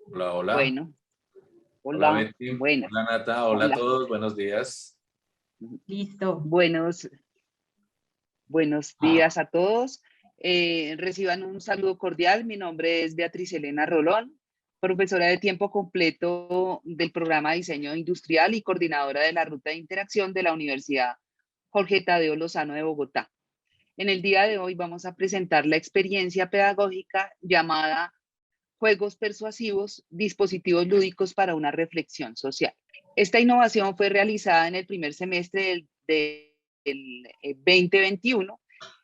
Hola, hola. Bueno, Hola, hola, Betty. buenas, Hola, Nata. Hola a hola. todos. Buenos días. Listo. Buenos días a todos. Reciban un saludo cordial. Mi nombre es Beatriz Elena Rolón, profesora de tiempo completo del programa Diseño Industrial y coordinadora de la Ruta de Interacción de la Universidad Jorge Tadeo Lozano de Bogotá. En el día de hoy vamos a presentar la experiencia pedagógica llamada Juegos persuasivos, dispositivos lúdicos para una reflexión social. Esta innovación fue realizada en el primer semestre del 2021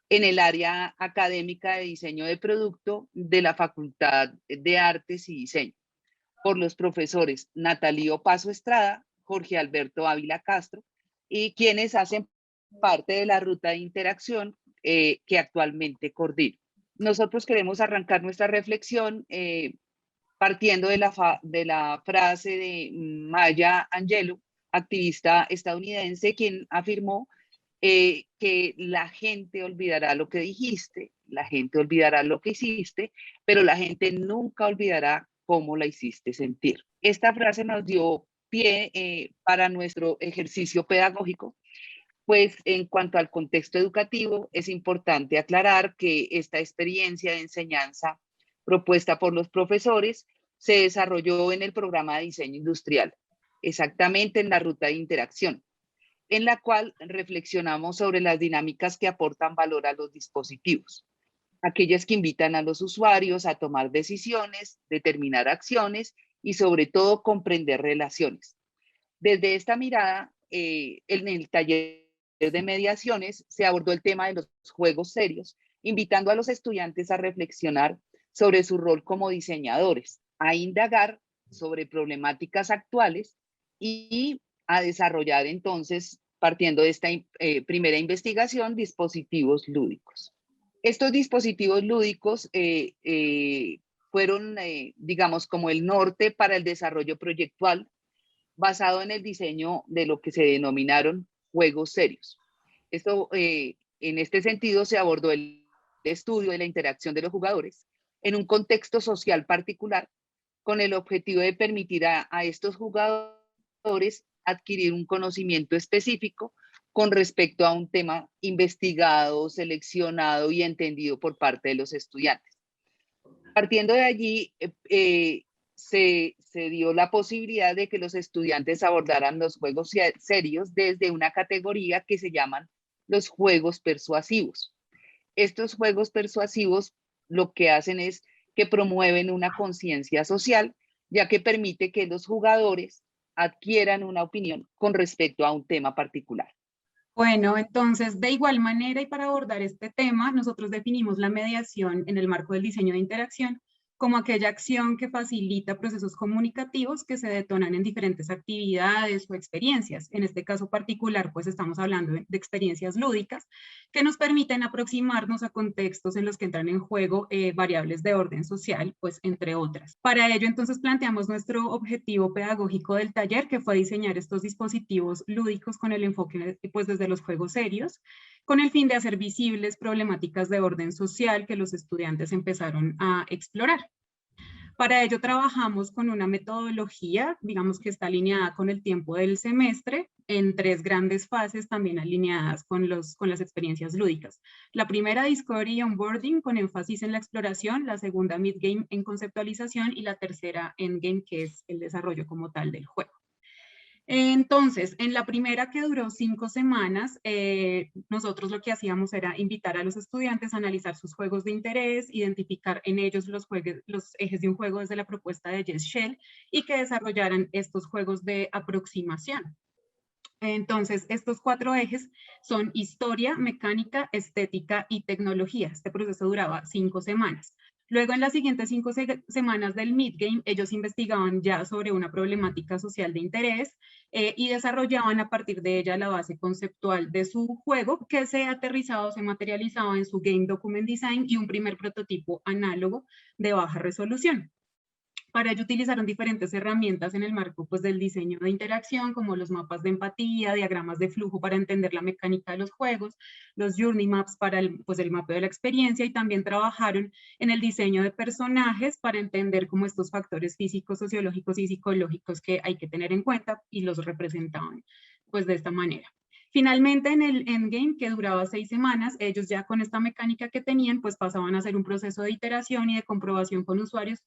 en el área académica de diseño de producto de la Facultad de Artes y Diseño por los profesores Natalío Paso Estrada, Jorge Alberto Ávila Castro, y quienes hacen parte de la ruta de interacción que actualmente coordino. Nosotros queremos arrancar nuestra reflexión partiendo de la frase de Maya Angelou, activista estadounidense, quien afirmó que la gente olvidará lo que dijiste, la gente olvidará lo que hiciste, pero la gente nunca olvidará cómo la hiciste sentir. Esta frase nos dio pie para nuestro ejercicio pedagógico, pues en cuanto al contexto educativo, es importante aclarar que esta experiencia de enseñanza propuesta por los profesores se desarrolló en el programa de diseño industrial, exactamente en la ruta de interacción, en la cual reflexionamos sobre las dinámicas que aportan valor a los dispositivos, aquellas que invitan a los usuarios a tomar decisiones, determinar acciones y sobre todo comprender relaciones. Desde esta mirada, en el taller de mediaciones se abordó el tema de los juegos serios, invitando a los estudiantes a reflexionar sobre su rol como diseñadores, a indagar sobre problemáticas actuales y a desarrollar entonces, partiendo de esta primera investigación, dispositivos lúdicos. Estos dispositivos lúdicos fueron, digamos, como el norte para el desarrollo proyectual basado en el diseño de lo que se denominaron juegos serios. Esto, en este sentido, se abordó el estudio de la interacción de los jugadores en un contexto social particular con el objetivo de permitir a estos jugadores adquirir un conocimiento específico con respecto a un tema investigado, seleccionado y entendido por parte de los estudiantes. Partiendo de allí, se dio la posibilidad de que los estudiantes abordaran los juegos serios desde una categoría que se llaman los juegos persuasivos. Estos juegos persuasivos lo que hacen es que promueven una conciencia social, ya que permite que los jugadores adquieran una opinión con respecto a un tema particular. Bueno, entonces, de igual manera y para abordar este tema, nosotros definimos la mediación en el marco del diseño de interacción como aquella acción que facilita procesos comunicativos que se detonan en diferentes actividades o experiencias. En este caso particular, pues estamos hablando de experiencias lúdicas que nos permiten aproximarnos a contextos en los que entran en juego variables de orden social, pues entre otras. Para ello, entonces, planteamos nuestro objetivo pedagógico del taller, que fue diseñar estos dispositivos lúdicos con el enfoque, pues, desde los juegos serios, con el fin de hacer visibles problemáticas de orden social que los estudiantes empezaron a explorar. Para ello trabajamos con una metodología, digamos que está alineada con el tiempo del semestre, en 3 grandes fases también alineadas con las experiencias lúdicas. La primera, Discovery y Onboarding, con énfasis en la exploración; la segunda, Midgame, en conceptualización; y la tercera, Endgame, que es el desarrollo como tal del juego. Entonces, en la primera, que duró 5 semanas, nosotros lo que hacíamos era invitar a los estudiantes a analizar sus juegos de interés, identificar en ellos los ejes de un juego desde la propuesta de Jess Shell y que desarrollaran estos juegos de aproximación. Entonces, estos 4 ejes son historia, mecánica, estética y tecnología. Este proceso duraba 5 semanas. Luego, en las siguientes 5 semanas del Midgame, ellos investigaban ya sobre una problemática social de interés y desarrollaban a partir de ella la base conceptual de su juego, que se aterrizaba o se materializaba en su Game Document Design y un primer prototipo análogo de baja resolución. Para ello utilizaron diferentes herramientas en el marco pues, del diseño de interacción, como los mapas de empatía, diagramas de flujo para entender la mecánica de los juegos, los journey maps para pues, el mapeo de la experiencia, y también trabajaron en el diseño de personajes para entender como estos factores físicos, sociológicos y psicológicos que hay que tener en cuenta, y los representaban pues de esta manera. Finalmente, en el endgame, que duraba 6 semanas, ellos ya con esta mecánica que tenían, pues pasaban a hacer un proceso de iteración y de comprobación con usuarios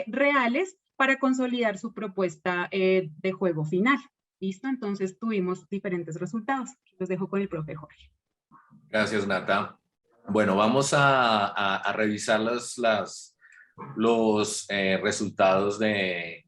reales para consolidar su propuesta de juego final. ¿Listo? Entonces tuvimos diferentes resultados. Los dejo con el profe Jorge. Gracias, Nata. Bueno, vamos a revisar los resultados del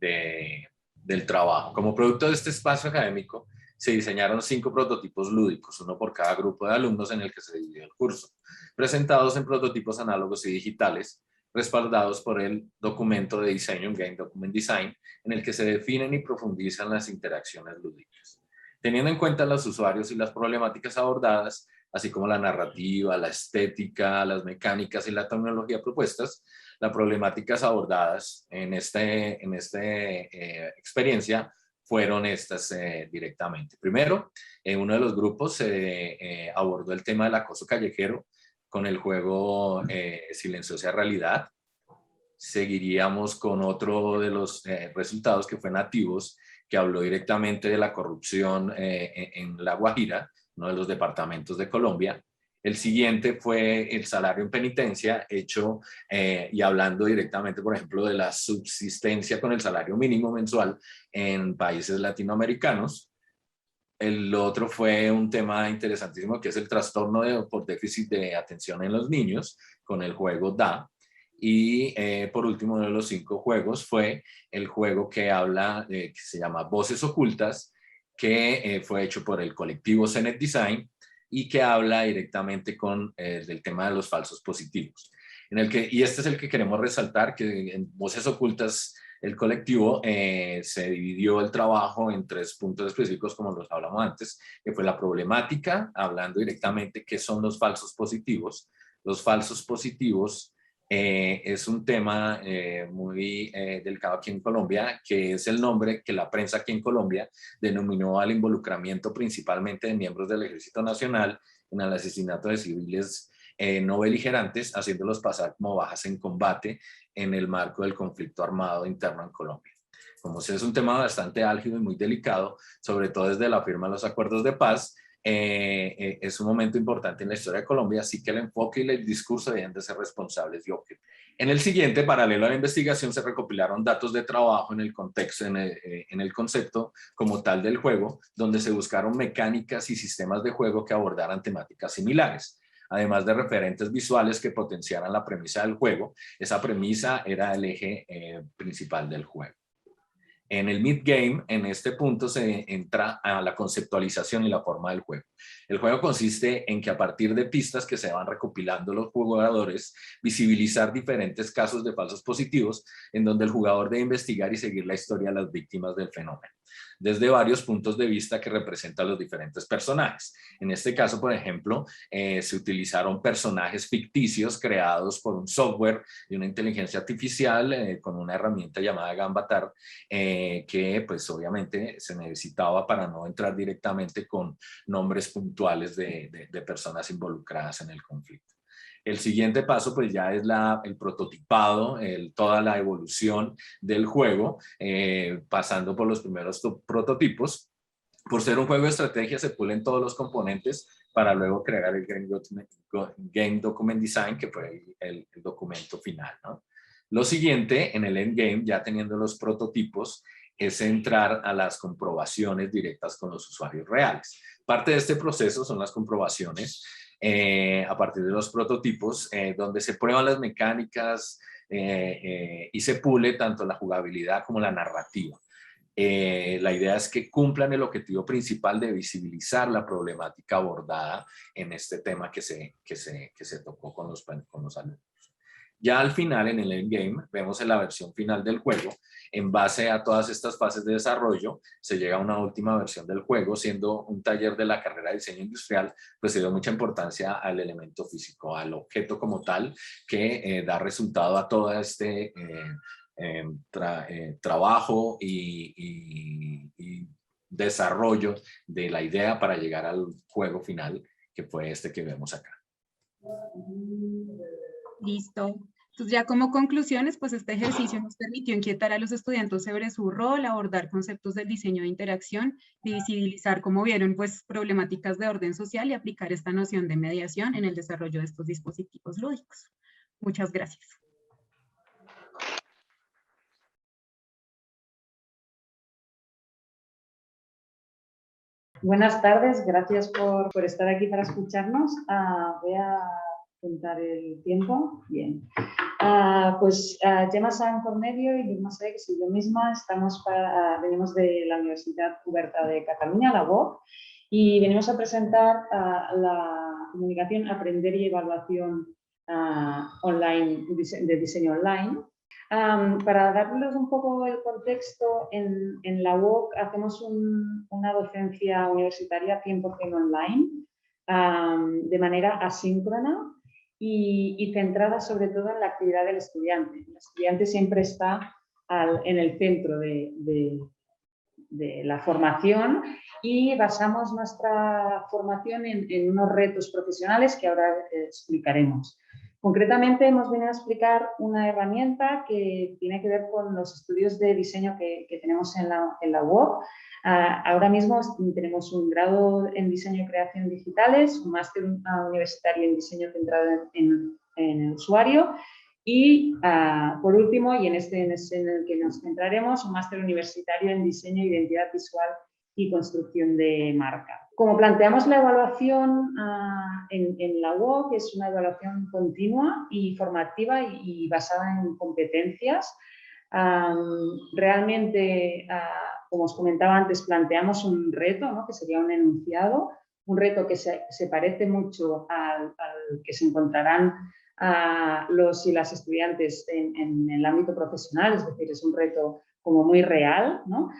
trabajo. Como producto de este espacio académico, se diseñaron 5 prototipos lúdicos, uno por cada grupo de alumnos en el que se dividió el curso, presentados en prototipos análogos y digitales, respaldados por el documento de diseño, un Game Document Design, en el que se definen y profundizan las interacciones lúdicas. Teniendo en cuenta los usuarios y las problemáticas abordadas, así como la narrativa, la estética, las mecánicas y la tecnología propuestas, las problemáticas abordadas en esta experiencia fueron estas directamente. Primero, en uno de los grupos se abordó el tema del acoso callejero con el juego Silenciosa Realidad. Seguiríamos con otro de los resultados que fue Nativos, que habló directamente de la corrupción en La Guajira, uno de los departamentos de Colombia. El siguiente fue el salario en penitencia, hecho y hablando directamente, por ejemplo, de la subsistencia con el salario mínimo mensual en países latinoamericanos. El otro fue un tema interesantísimo, que es el trastorno por déficit de atención en los niños, con el juego DA. Y por último, uno de los 5 juegos fue el juego que habla, que se llama Voces Ocultas, que fue hecho por el colectivo Zenet Design y que habla directamente del tema de los falsos positivos. Y este es el que queremos resaltar, que en Voces Ocultas el colectivo se dividió el trabajo en 3 puntos específicos, como los hablamos antes, que fue la problemática, hablando directamente qué son los falsos positivos. Los falsos positivos es un tema muy delicado aquí en Colombia, que es el nombre que la prensa aquí en Colombia denominó al involucramiento principalmente de miembros del Ejército Nacional en el asesinato de civiles no beligerantes, haciéndolos pasar como bajas en combate en el marco del conflicto armado interno en Colombia. Como es un tema bastante álgido y muy delicado, sobre todo desde la firma de los acuerdos de paz, es un momento importante en la historia de Colombia, así que el enfoque y el discurso deben de ser responsables y objetivos. En el siguiente, paralelo a la investigación, se recopilaron datos de trabajo en el contexto, en el concepto como tal del juego, donde se buscaron mecánicas y sistemas de juego que abordaran temáticas similares, además de referentes visuales que potenciaran la premisa del juego. Esa premisa era el eje principal del juego. En el mid-game, en este punto se entra a la conceptualización y la forma del juego. El juego consiste en que a partir de pistas que se van recopilando los jugadores, visibilizar diferentes casos de falsos positivos en donde el jugador debe investigar y seguir la historia de las víctimas del fenómeno, desde varios puntos de vista que representan los diferentes personajes. En este caso, por ejemplo, se utilizaron personajes ficticios creados por un software de una inteligencia artificial con una herramienta llamada Gambatar, que pues obviamente se necesitaba para no entrar directamente con nombres puntuales de personas involucradas en el conflicto. El siguiente paso pues ya es el prototipado, toda la evolución del juego, pasando por los primeros prototipos. Por ser un juego de estrategia se pulen todos los componentes para luego crear el Game Document Design, que fue el documento final, ¿no? Lo siguiente, en el endgame, ya teniendo los prototipos, es entrar a las comprobaciones directas con los usuarios reales. Parte de este proceso son las comprobaciones a partir de los prototipos, donde se prueban las mecánicas y se pule tanto la jugabilidad como la narrativa. La idea es que cumplan el objetivo principal de visibilizar la problemática abordada en este tema que se tocó con los alumnos. Ya al final, en el endgame, vemos en la versión final del juego, en base a todas estas fases de desarrollo, se llega a una última versión del juego, siendo un taller de la carrera de diseño industrial, pues se dio mucha importancia al elemento físico, al objeto como tal, que da resultado a todo este trabajo y desarrollo de la idea para llegar al juego final, que fue este que vemos acá. Listo. Entonces ya como conclusiones, pues este ejercicio nos permitió inquietar a los estudiantes sobre su rol, abordar conceptos del diseño de interacción, visibilizar, como vieron, pues problemáticas de orden social y aplicar esta noción de mediación en el desarrollo de estos dispositivos lúdicos. Muchas gracias. Buenas tardes, gracias por estar aquí para escucharnos. Voy a apuntar el tiempo. Bien. Gemma San Cornelio y Irma Saé, que soy yo misma, venimos de la Universidad Oberta de Cataluña, la UOC, y venimos a presentar la comunicación, aprender y evaluación online, de diseño online. Para darles un poco el contexto, en la UOC hacemos una docencia universitaria 100% online, de manera asíncrona y centrada sobre todo en la actividad del estudiante. El estudiante siempre está en el centro de la formación y basamos nuestra formación en unos retos profesionales que ahora explicaremos. Concretamente hemos venido a explicar una herramienta que tiene que ver con los estudios de diseño que tenemos en la UOC. Ahora mismo tenemos un grado en diseño y creación digitales, un máster universitario en diseño centrado en el usuario y, por último, y en el que nos centraremos, un máster universitario en diseño, identidad visual y construcción de marca. Como planteamos la evaluación en la UOC, es una evaluación continua y formativa y basada en competencias. Realmente, como os comentaba antes, planteamos un reto, ¿no?, que sería un enunciado, un reto que se parece mucho al que se encontrarán los y las estudiantes en el ámbito profesional, es decir, es un reto como muy real, ¿no?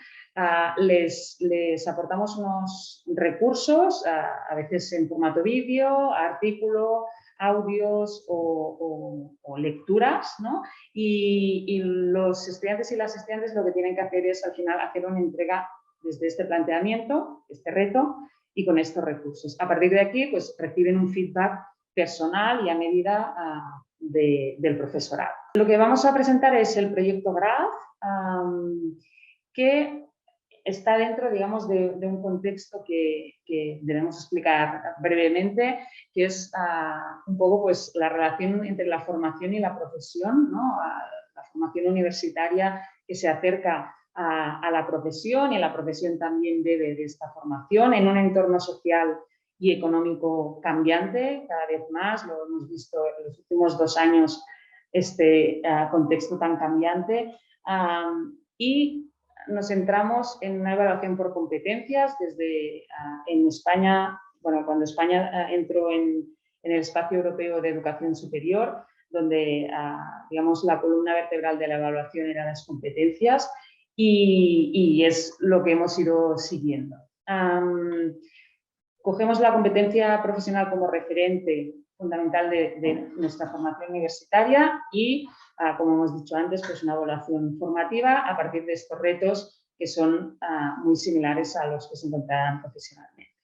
Les aportamos unos recursos, a veces en formato vídeo, artículo, audios o lecturas, ¿no? Y los estudiantes y las estudiantes lo que tienen que hacer es al final hacer una entrega desde este planteamiento, este reto, y con estos recursos. A partir de aquí, pues reciben un feedback personal y a medida del profesorado. Lo que vamos a presentar es el proyecto GRAPH, que está dentro, digamos, de un contexto que debemos explicar brevemente, que es un poco pues, la relación entre la formación y la profesión, ¿no? La formación universitaria que se acerca a la profesión, y la profesión también bebe de esta formación en un entorno social y económico cambiante, cada vez más, lo hemos visto en los últimos 2 años, este contexto tan cambiante, y nos centramos en una evaluación por competencias desde en España, bueno, cuando España entró en el espacio europeo de educación superior, donde, digamos, la columna vertebral de la evaluación eran las competencias y es lo que hemos ido siguiendo. Cogemos la competencia profesional como referente fundamental de nuestra formación universitaria y, como hemos dicho antes, pues una evaluación formativa a partir de estos retos que son muy similares a los que se encontrarán profesionalmente.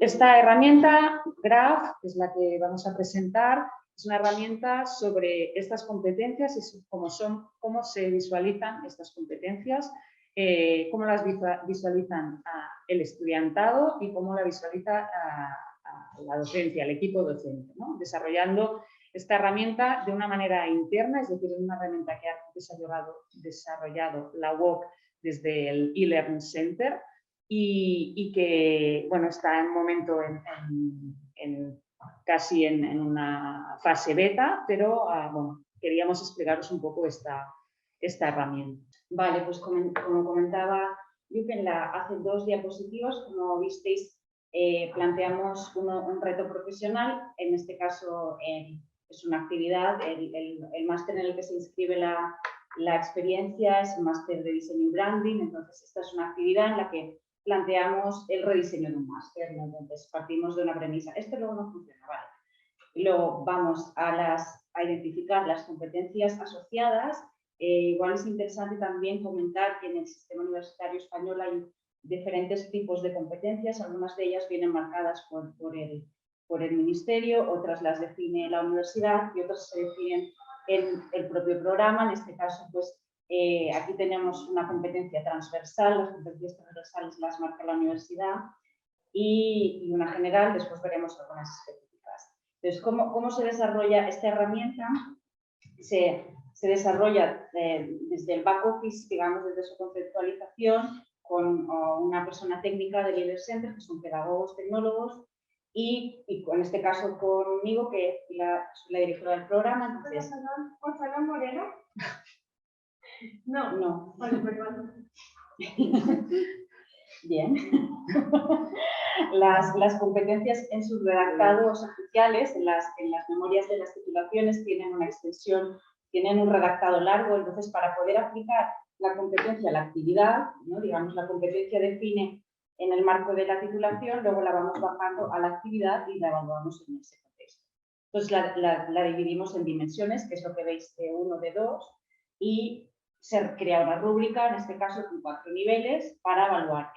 Esta herramienta, GRAPH, que es la que vamos a presentar, es una herramienta sobre estas competencias y cómo se visualizan estas competencias, cómo las visualizan el estudiantado y cómo la visualiza la docencia, el equipo docente, ¿no? Desarrollando esta herramienta de una manera interna, es decir, es una herramienta que ha desarrollado la UOC desde el e-Learning Center y que, bueno, está en un momento casi en una fase beta, pero bueno, queríamos explicaros un poco esta herramienta. Vale, pues como comentaba Yuken, hace 2 diapositivas, como visteis, planteamos un reto profesional, en este caso es una actividad, el máster en el que se inscribe la experiencia es un máster de diseño y branding, entonces esta es una actividad en la que planteamos el rediseño de un máster, ¿no? Entonces partimos de una premisa, esto luego no funciona, vale. Y luego vamos a a identificar las competencias asociadas. Igual es interesante también comentar que en el sistema universitario español hay diferentes tipos de competencias, algunas de ellas vienen marcadas por el ministerio, otras las define la universidad y otras se definen en el propio programa. En este caso, pues aquí tenemos una competencia transversal, las competencias transversales las marca la universidad y una general, después veremos algunas específicas. Entonces, ¿cómo se desarrolla esta herramienta? Se desarrolla desde el back office, digamos, desde su conceptualización, con una persona técnica del Leader Center, que son pedagogos, tecnólogos, y en este caso conmigo, que soy la directora del programa. Entonces, ¿Gonzalo Moreno? No. No. Vale, perdón. Bien. Las competencias en sus redactados oficiales, en las memorias de las titulaciones, tienen una extensión, tienen un redactado largo. Entonces, para poder aplicar la competencia a la actividad, ¿no? Digamos, la competencia define en el marco de la titulación, luego la vamos bajando a la actividad y la evaluamos en ese contexto. Entonces, la dividimos en dimensiones, que es lo que veis de 1, de 2, y se crea una rúbrica, en este caso con 4 niveles, para evaluar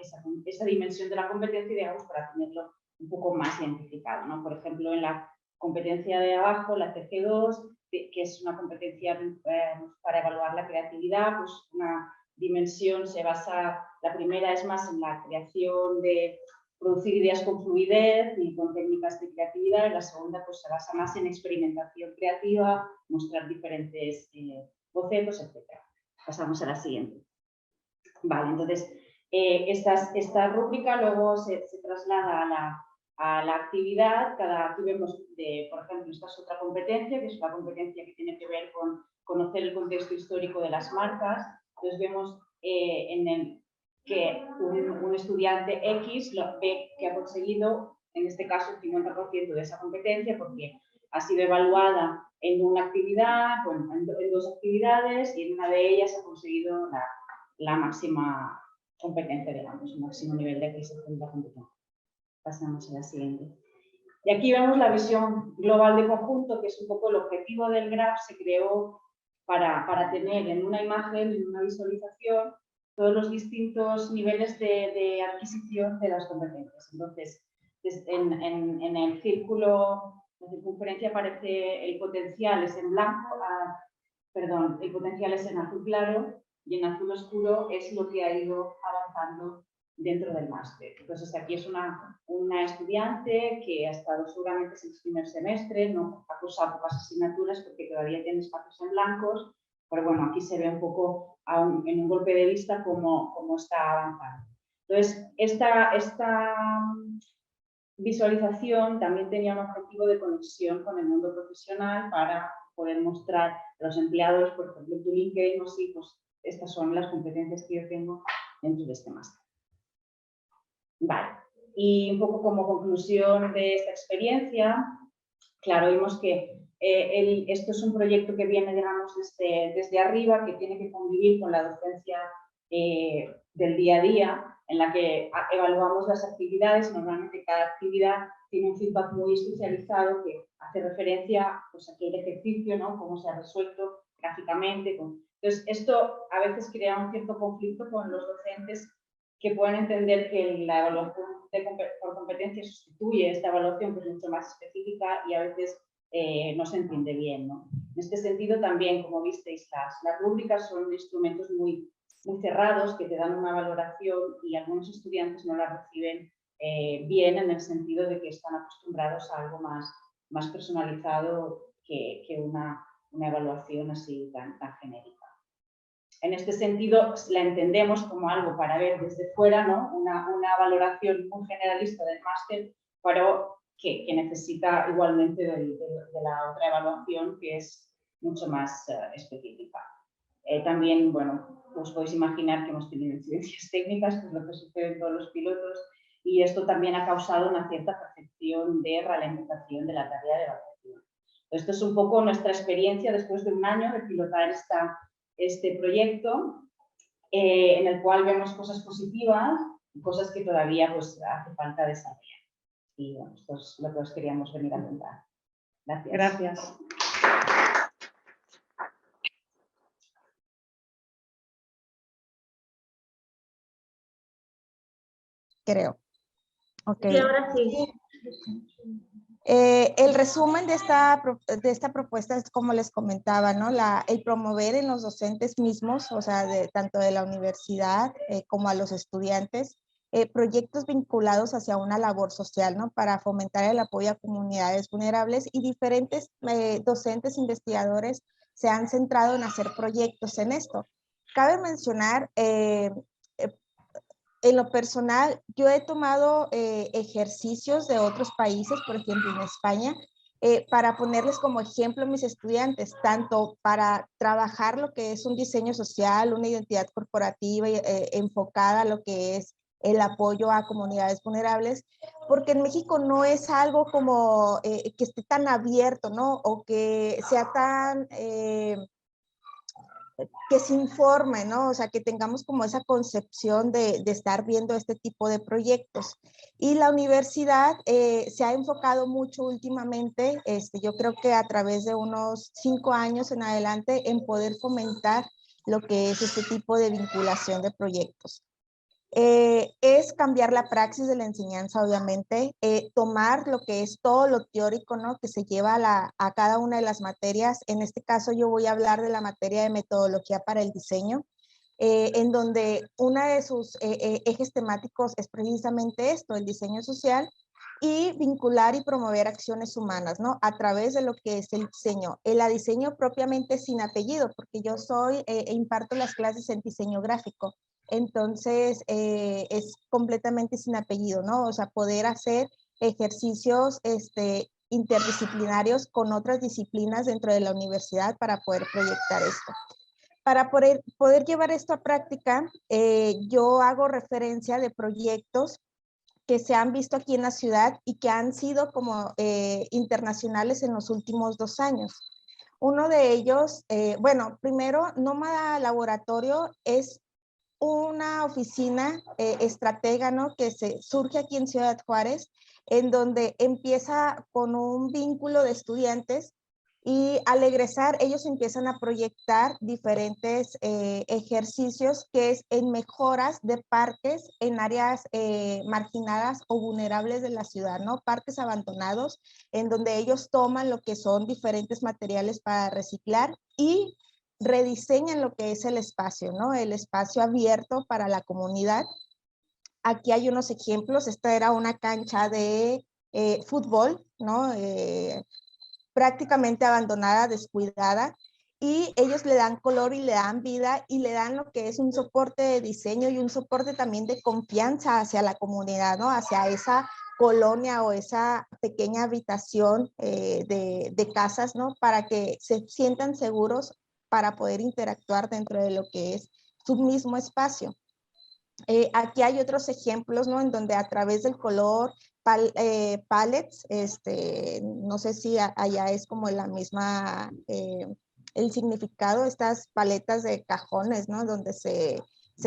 esa dimensión de la competencia, digamos, para tenerlo un poco más identificado, ¿no? Por ejemplo, en la competencia de abajo, la CG2, que es una competencia para evaluar la creatividad, pues una dimensión se basa, la primera es más en la creación de producir ideas con fluidez y con técnicas de creatividad, y la segunda pues se basa más en experimentación creativa, mostrar diferentes bocetos, etc. Pasamos a la siguiente. Vale, entonces esta rúbrica luego se traslada a la actividad. Aquí vemos, por ejemplo, esta es otra competencia, que es una competencia que tiene que ver con conocer el contexto histórico de las marcas. Entonces vemos que un estudiante X ve que ha conseguido, en este caso, el 50% de esa competencia, porque ha sido evaluada en una actividad, bueno, en 2 actividades, y en una de ellas ha conseguido la máxima competencia, digamos, el máximo nivel de adquisición de la competencia. Pasamos a la siguiente. Y aquí vemos la visión global de conjunto, que es un poco el objetivo del GRAPH. Se creó para tener en una imagen, en una visualización, todos los distintos niveles de adquisición de las competencias. Entonces, en el círculo, la circunferencia aparece el potencial es en blanco, el potencial es en azul claro, y en azul oscuro es lo que ha ido avanzando dentro del máster. Entonces, aquí es una estudiante que ha estado seguramente en su primer semestre, no ha cursado pocas asignaturas porque todavía tiene espacios en blancos, pero bueno, aquí se ve un poco en un golpe de vista cómo está avanzando. Entonces, esta visualización también tenía un objetivo de conexión con el mundo profesional para poder mostrar a los empleados, por ejemplo, en tu LinkedIn, sí, pues estas son las competencias que yo tengo dentro de este máster. Vale, y un poco como conclusión de esta experiencia, claro, vimos que esto es un proyecto que viene, digamos, desde arriba, que tiene que convivir con la docencia del día a día, en la que evaluamos las actividades. Normalmente cada actividad tiene un feedback muy especializado que hace referencia pues, a aquel ejercicio, ¿no? Cómo se ha resuelto gráficamente. Entonces, esto a veces crea un cierto conflicto con los docentes, que pueden entender que la evaluación por competencia sustituye esta evaluación, que es mucho más específica, y a veces no se entiende bien, ¿no? En este sentido también, como visteis, las rúbricas son instrumentos muy cerrados que te dan una valoración, y algunos estudiantes no la reciben bien, en el sentido de que están acostumbrados a algo más personalizado que una evaluación así tan genérica. En este sentido, la entendemos como algo para ver desde fuera, ¿no? Una valoración muy generalista del máster, pero que necesita igualmente de la otra evaluación, que es mucho más específica. También, bueno, os podéis imaginar que hemos tenido incidencias técnicas, que es lo que sucede en todos los pilotos, y esto también ha causado una cierta percepción de ralentización de la tarea de evaluación. Esto es un poco nuestra experiencia después de un año de pilotar este proyecto, en el cual vemos cosas positivas y cosas que todavía pues, hace falta desarrollar. Y bueno, esto es lo que os queríamos venir a contar. Gracias. Gracias. creo. Ok. Y ahora sí. El resumen de esta propuesta es como les comentaba, ¿no? El promover en los docentes mismos, o sea, tanto de la universidad como a los estudiantes, proyectos vinculados hacia una labor social, ¿no? Para fomentar el apoyo a comunidades vulnerables, y diferentes docentes investigadores se han centrado en hacer proyectos en esto. Cabe mencionar, en lo personal, yo he tomado ejercicios de otros países, por ejemplo en España, para ponerles como ejemplo a mis estudiantes, tanto para trabajar lo que es un diseño social, una identidad corporativa enfocada a lo que es el apoyo a comunidades vulnerables, porque en México no es algo como que esté tan abierto, ¿no? O que sea tan... que se informe, ¿no? O sea, que tengamos como esa concepción de estar viendo este tipo de proyectos. Y la universidad se ha enfocado mucho últimamente, yo creo que a través de unos 5 años en adelante, en poder fomentar lo que es este tipo de vinculación de proyectos. Es cambiar la praxis de la enseñanza, obviamente, tomar lo que es todo lo teórico, ¿no? Que se lleva a cada una de las materias. En este caso yo voy a hablar de la materia de metodología para el diseño, en donde uno de sus ejes temáticos es precisamente esto, el diseño social, y vincular y promover acciones humanas, ¿no? A través de lo que es el diseño. El diseño propiamente sin apellido, porque yo imparto las clases en diseño gráfico. Entonces, es completamente sin apellido, ¿no? O sea, poder hacer ejercicios interdisciplinarios con otras disciplinas dentro de la universidad para poder proyectar esto. Para poder llevar esto a práctica, yo hago referencia de proyectos que se han visto aquí en la ciudad y que han sido como internacionales en los últimos 2 años. Uno de ellos, bueno, primero, Nómada Laboratorio es una oficina estratega, ¿no? Que surge aquí en Ciudad Juárez, en donde empieza con un vínculo de estudiantes, y al egresar ellos empiezan a proyectar diferentes ejercicios que es en mejoras de parques en áreas marginadas o vulnerables de la ciudad, ¿no? Parques abandonados, en donde ellos toman lo que son diferentes materiales para reciclar y rediseñan lo que es el espacio, ¿no? El espacio abierto para la comunidad. Aquí hay unos ejemplos. Esta era una cancha de fútbol, ¿no? Prácticamente abandonada, descuidada, y ellos le dan color y le dan vida y le dan lo que es un soporte de diseño y un soporte también de confianza hacia la comunidad, ¿no? Hacia esa colonia o esa pequeña habitación de casas, ¿no? Para que se sientan seguros para poder interactuar dentro de lo que es su mismo espacio. Aquí hay otros ejemplos, ¿no? En donde a través del color, pallets, no sé si allá es como la misma, el significado, estas paletas de cajones, ¿no? Donde se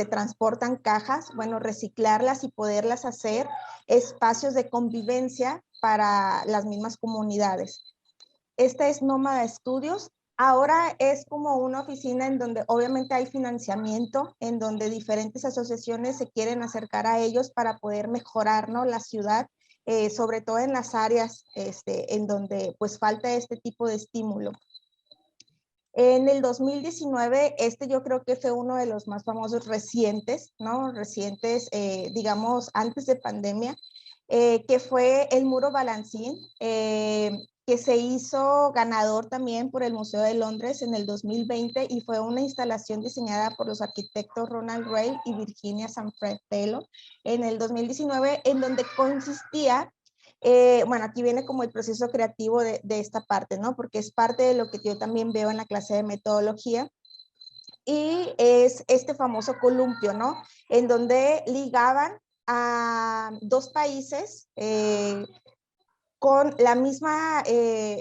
transportan cajas, bueno, reciclarlas y poderlas hacer espacios de convivencia para las mismas comunidades. Esta es Nómada Estudios. Ahora es como una oficina en donde obviamente hay financiamiento, en donde diferentes asociaciones se quieren acercar a ellos para poder mejorar, ¿no? La ciudad, sobre todo en las áreas en donde pues falta este tipo de estímulo. En el 2019, yo creo que fue uno de los más famosos recientes, ¿no? Recientes, digamos, antes de pandemia, que fue el Muro Balancín, que se hizo ganador también por el Museo de Londres en el 2020, y fue una instalación diseñada por los arquitectos Ronald Ray y Virginia Sanfratello en el 2019, en donde consistía, bueno, aquí viene como el proceso creativo de esta parte, ¿no? Porque es parte de lo que yo también veo en la clase de metodología, y es este famoso columpio, ¿no? En donde ligaban a 2 países con la misma,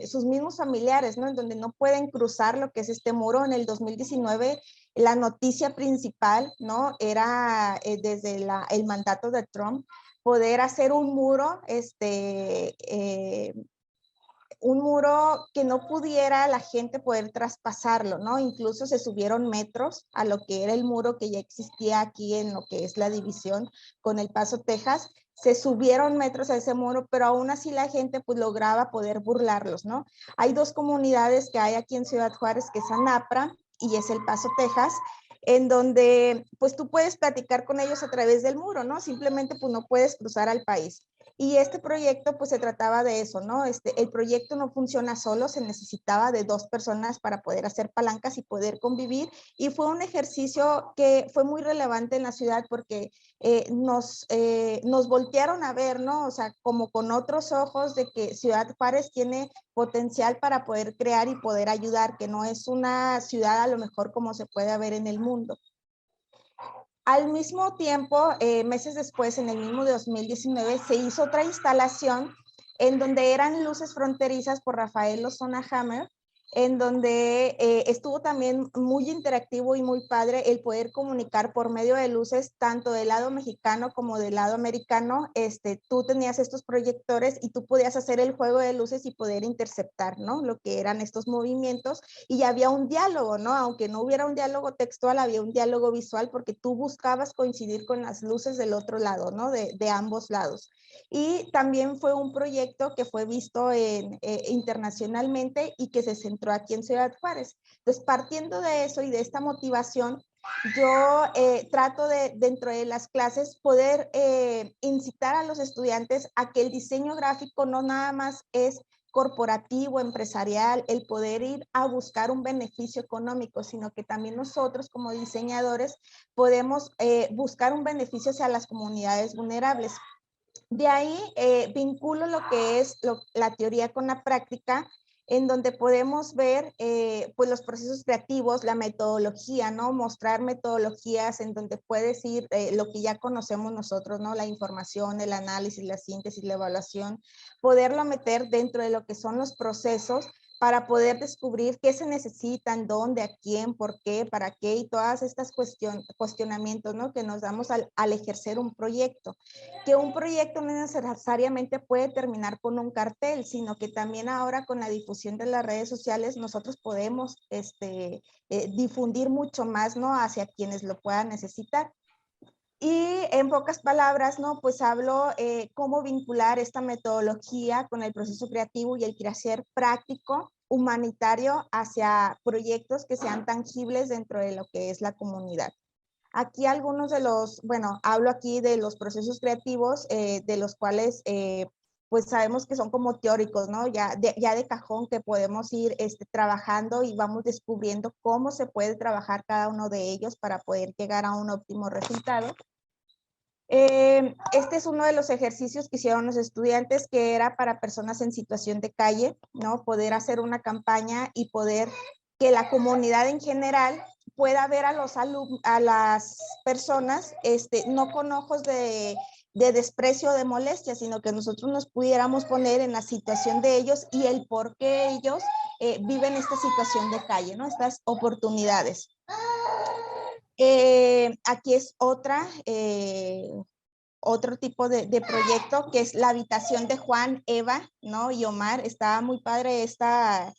sus mismos familiares, ¿no? En donde no pueden cruzar lo que es este muro. En el 2019, la noticia principal, ¿no? Era desde el mandato de Trump, poder hacer un muro un muro que no pudiera la gente poder traspasarlo, ¿no? Incluso se subieron metros a lo que era el muro que ya existía aquí en lo que es la división con El Paso, Texas. Se subieron metros a ese muro, pero aún así la gente pues lograba poder burlarlos, ¿no? Hay dos comunidades que hay aquí en Ciudad Juárez, que es Anapra y es El Paso, Texas, en donde pues tú puedes platicar con ellos a través del muro, ¿no? Simplemente pues no puedes cruzar al país. Y este proyecto pues se trataba de eso, ¿no? El proyecto no funciona solo, se necesitaba de 2 personas para poder hacer palancas y poder convivir, y fue un ejercicio que fue muy relevante en la ciudad porque nos voltearon a ver, ¿no? O sea, como con otros ojos de que Ciudad Juárez tiene potencial para poder crear y poder ayudar, que no es una ciudad a lo mejor como se puede ver en el mundo. Al mismo tiempo, meses después, en el mismo de 2019, se hizo otra instalación en donde eran luces fronterizas por Rafael Lozona Hammer, en donde estuvo también muy interactivo y muy padre el poder comunicar por medio de luces, tanto del lado mexicano como del lado americano. Tú tenías estos proyectores y tú podías hacer el juego de luces y poder interceptar, ¿no? Lo que eran estos movimientos, y había un diálogo, ¿no? Aunque no hubiera un diálogo textual, había un diálogo visual porque tú buscabas coincidir con las luces del otro lado, ¿no? De ambos lados. Y también fue un proyecto que fue visto internacionalmente y que se centró aquí en Ciudad Juárez. Entonces, partiendo de eso y de esta motivación, yo trato de, dentro de las clases, poder incitar a los estudiantes a que el diseño gráfico no nada más es corporativo, empresarial, el poder ir a buscar un beneficio económico, sino que también nosotros como diseñadores podemos buscar un beneficio hacia las comunidades vulnerables. De ahí vinculo lo que es la teoría con la práctica, en donde podemos ver pues los procesos creativos, la metodología, ¿no? Mostrar metodologías en donde puedes ir lo que ya conocemos nosotros, ¿no? La información, el análisis, la síntesis, la evaluación, poderlo meter dentro de lo que son los procesos para poder descubrir qué se necesitan, dónde, a quién, por qué, para qué, y todas estas cuestionamientos, ¿no? Que nos damos al ejercer un proyecto. Que un proyecto no necesariamente puede terminar con un cartel, sino que también ahora con la difusión de las redes sociales nosotros podemos difundir mucho más, ¿no? Hacia quienes lo puedan necesitar. Y en pocas palabras, ¿no? Pues hablo cómo vincular esta metodología con el proceso creativo y el quehacer práctico, humanitario, hacia proyectos que sean tangibles dentro de lo que es la comunidad. Aquí algunos de los, bueno, hablo aquí de los procesos creativos, de los cuales pues sabemos que son como teóricos, ¿no? Ya de cajón, que podemos ir trabajando y vamos descubriendo cómo se puede trabajar cada uno de ellos para poder llegar a un óptimo resultado. Este es uno de los ejercicios que hicieron los estudiantes, que era para personas en situación de calle, ¿no? Poder hacer una campaña y poder que la comunidad en general pueda ver a las personas no con ojos de desprecio o de molestia, sino que nosotros nos pudiéramos poner en la situación de ellos y el por qué ellos viven esta situación de calle, ¿no? Estas oportunidades. Aquí es otro tipo de proyecto, que es la habitación de Juan, Eva, ¿no? Y Omar. Está muy padre esta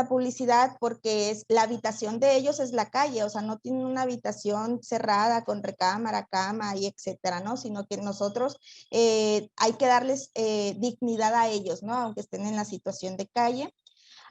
publicidad, porque es la habitación de ellos, es la calle, o sea, no tienen una habitación cerrada con recámara, cama y etcétera, ¿no? Sino que nosotros hay que darles dignidad a ellos, ¿no? Aunque estén en la situación de calle.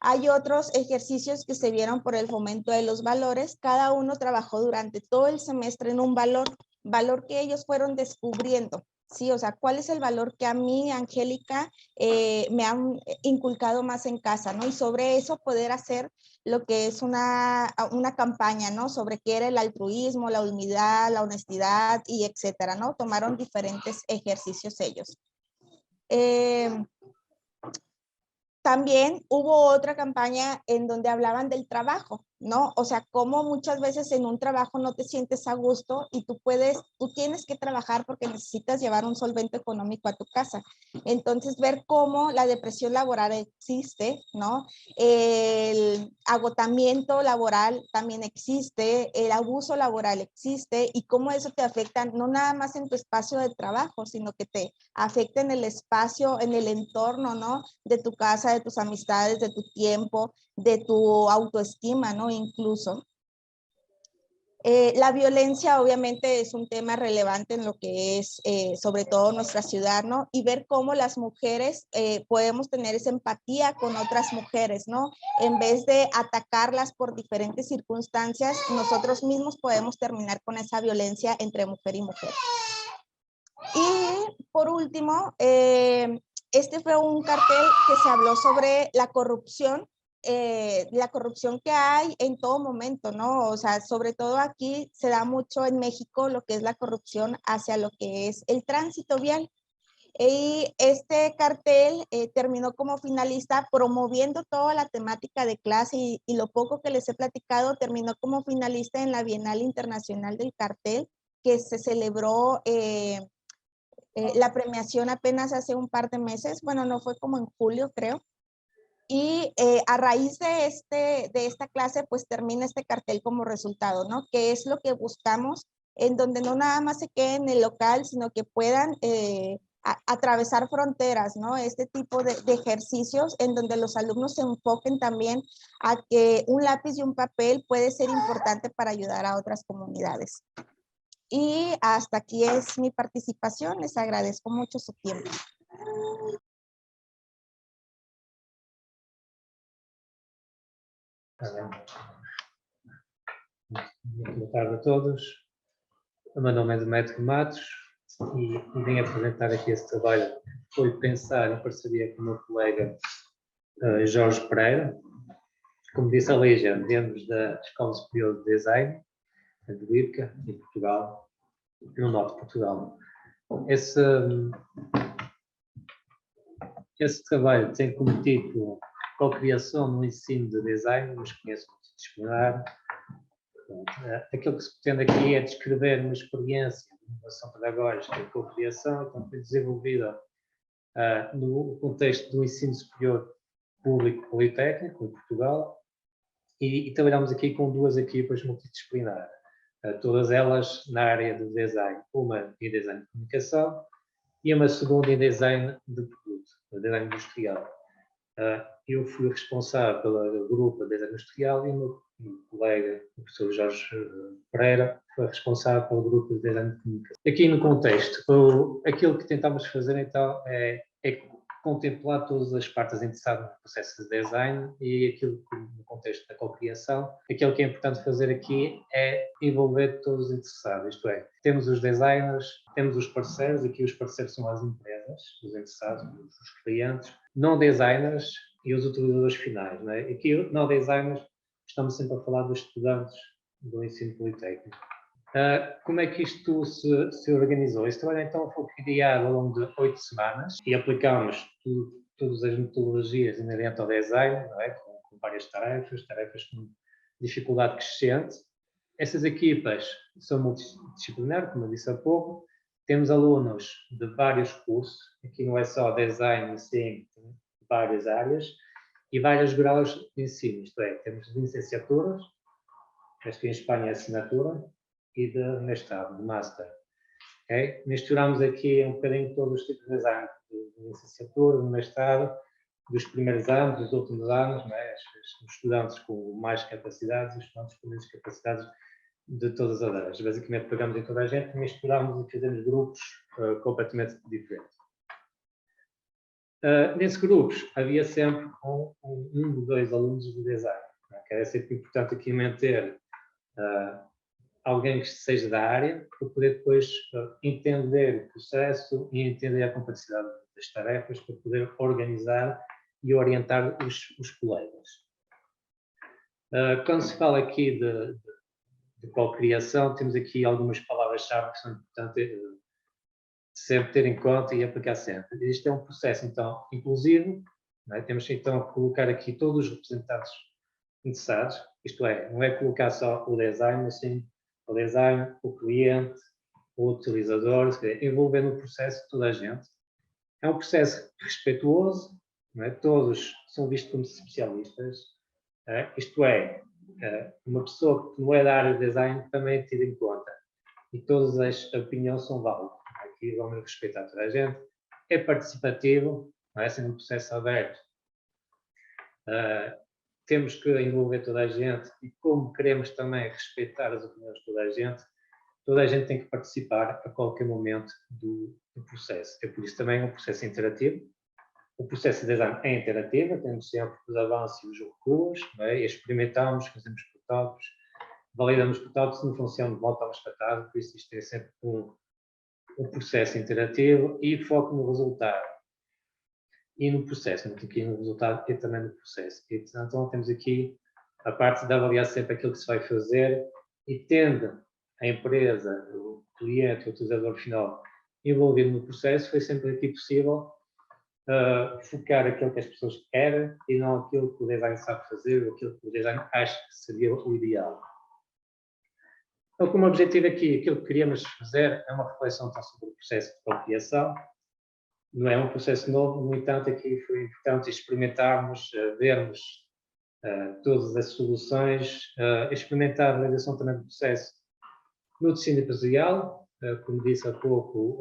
Hay otros ejercicios que se vieron por el fomento de los valores. Cada uno trabajó durante todo el semestre en un valor que ellos fueron descubriendo, ¿sí? O sea, ¿cuál es el valor que a mí, Angélica, me han inculcado más en casa, ¿no? Y sobre eso poder hacer lo que es una campaña, ¿no? Sobre qué era el altruismo, la humildad, la honestidad y etcétera, ¿no? Tomaron diferentes ejercicios ellos. También hubo otra campaña en donde hablaban del trabajo, ¿no? O sea, cómo muchas veces en un trabajo no te sientes a gusto y tú tienes que trabajar porque necesitas llevar un solvente económico a tu casa. Entonces, ver cómo la depresión laboral existe, ¿no? El agotamiento laboral también existe, el abuso laboral existe y cómo eso te afecta no nada más en tu espacio de trabajo, sino que te afecta en el espacio, en el entorno, ¿no? De tu casa, de tus amistades, de tu tiempo, de tu autoestima, ¿no? Incluso. La violencia obviamente es un tema relevante en lo que es sobre todo nuestra ciudad, ¿no? Y ver cómo las mujeres podemos tener esa empatía con otras mujeres, ¿no? En vez de atacarlas por diferentes circunstancias, nosotros mismos podemos terminar con esa violencia entre mujer y mujer. Y por último, este fue un cartel que se habló sobre la corrupción que hay en todo momento, ¿no? O sea, sobre todo aquí se da mucho en México lo que es la corrupción hacia lo que es el tránsito vial. Y este cartel terminó como finalista promoviendo toda la temática de clase y lo poco que les he platicado terminó como finalista en la Bienal Internacional del Cartel que se celebró la premiación apenas hace un par de meses, bueno, no fue como en julio creo. Y a raíz de esta clase, pues termina este cartel como resultado, ¿no? Que es lo que buscamos, en donde no nada más se quede en el local, sino que puedan atravesar fronteras, ¿no? Este tipo de ejercicios en donde los alumnos se enfoquen también a que un lápiz y un papel puede ser importante para ayudar a otras comunidades. Y hasta aquí es mi participación. Les agradezco mucho su tiempo. Boa tarde a todos. O meu nome é Demetrio Matos e vim apresentar aqui esse trabalho que foi pensar em parceria com o meu colega Jorge Pereira. Como disse a Lígia, viemos da Escola Superior de Design, de IRCA, em Portugal, no norte de Portugal. Esse trabalho tem como título Co-criação no ensino de design, mas conheço multidisciplinar. Aquilo que se pretende aqui é descrever uma experiência de inovação pedagógica e co-criação, então foi desenvolvida no contexto do ensino superior público politécnico em Portugal e trabalhamos aqui com duas equipas multidisciplinares, todas elas na área de design, uma em design de comunicação e uma segunda em design de produto, design industrial. Eu fui responsável pelo grupo de design industrial e o meu colega, o professor Jorge Pereira, foi responsável pelo grupo de design de comunicação. Aqui no contexto, aquilo que tentamos fazer então é contemplar todas as partes interessadas no processo de design e aquilo que no contexto da cocriação, aquilo que é importante fazer aqui é envolver todos os interessados, isto é, temos os designers, temos os parceiros, aqui os parceiros são as empresas, os interessados, os clientes, não designers e os utilizadores finais, não é? Aqui não designers estamos sempre a falar dos estudantes do ensino politécnico. Como é que isto se organizou? Este trabalho então foi criado ao longo de 8 semanas e aplicámos todas as metodologias inerentes ao design, não é? Com várias tarefas com dificuldade crescente. Essas equipas são multidisciplinares, como eu disse há pouco. Temos alunos de vários cursos, aqui não é só design, sim, tem várias áreas e vários graus de ensino, isto é, temos licenciaturas, acho que em Espanha é assinatura, e de mestrado, de master. Okay? Misturamos aqui um bocadinho todos os tipos de design, de licenciatura, de mestrado, dos primeiros anos, dos últimos anos, né? Os estudantes com mais capacidades e os estudantes com menos capacidades de todas as áreas. Basicamente pegamos em toda a gente, misturamos e fizemos grupos completamente diferentes. Nesses grupos havia sempre um ou dois alunos de design, né? Que era sempre importante aqui manter alguém que seja da área para poder depois entender o processo e entender a complexidade das tarefas para poder organizar e orientar os colegas. Quando se fala aqui de co-criação, temos aqui algumas palavras-chave que são importantes sempre ter em conta e aplicar sempre. Este é um processo, então, inclusivo, né? Temos então que colocar aqui todos os representantes interessados, isto é, não é colocar só o design, mas sim o design, o cliente, o utilizador, envolver no processo toda a gente. É um processo respeituoso, não é? Todos são vistos como especialistas, isto é, uma pessoa que não é da área de design também é tida em conta e todas as opiniões são válidas. Aqui vamos respeitar toda a gente, é participativo, não é? Sendo um processo aberto. Temos que envolver toda a gente e como queremos também respeitar as opiniões de toda a gente tem que participar a qualquer momento do processo. É por isso também um processo interativo. O processo de design é interativo, temos sempre os avanços e os recuos, é? Experimentamos, fazemos protótipos, validamos protótipos, se não funciona, voltamos para trás, por isso isto é sempre um processo interativo e foco no resultado. E no processo, muito aqui no resultado e também no processo. Então temos aqui a parte de avaliar sempre aquilo que se vai fazer e tendo a empresa, o cliente, o utilizador final envolvido no processo, foi sempre aqui possível focar aquilo que as pessoas querem e não aquilo que o design sabe fazer ou aquilo que o design acha que seria o ideal. Então, como objetivo aqui, aquilo que queríamos fazer é uma reflexão então, sobre o processo de cocriação. Não é um processo novo, no entanto, aqui foi importante experimentarmos, vermos todas as soluções, experimentar a realização também do processo no tecido empresarial. Como disse há pouco,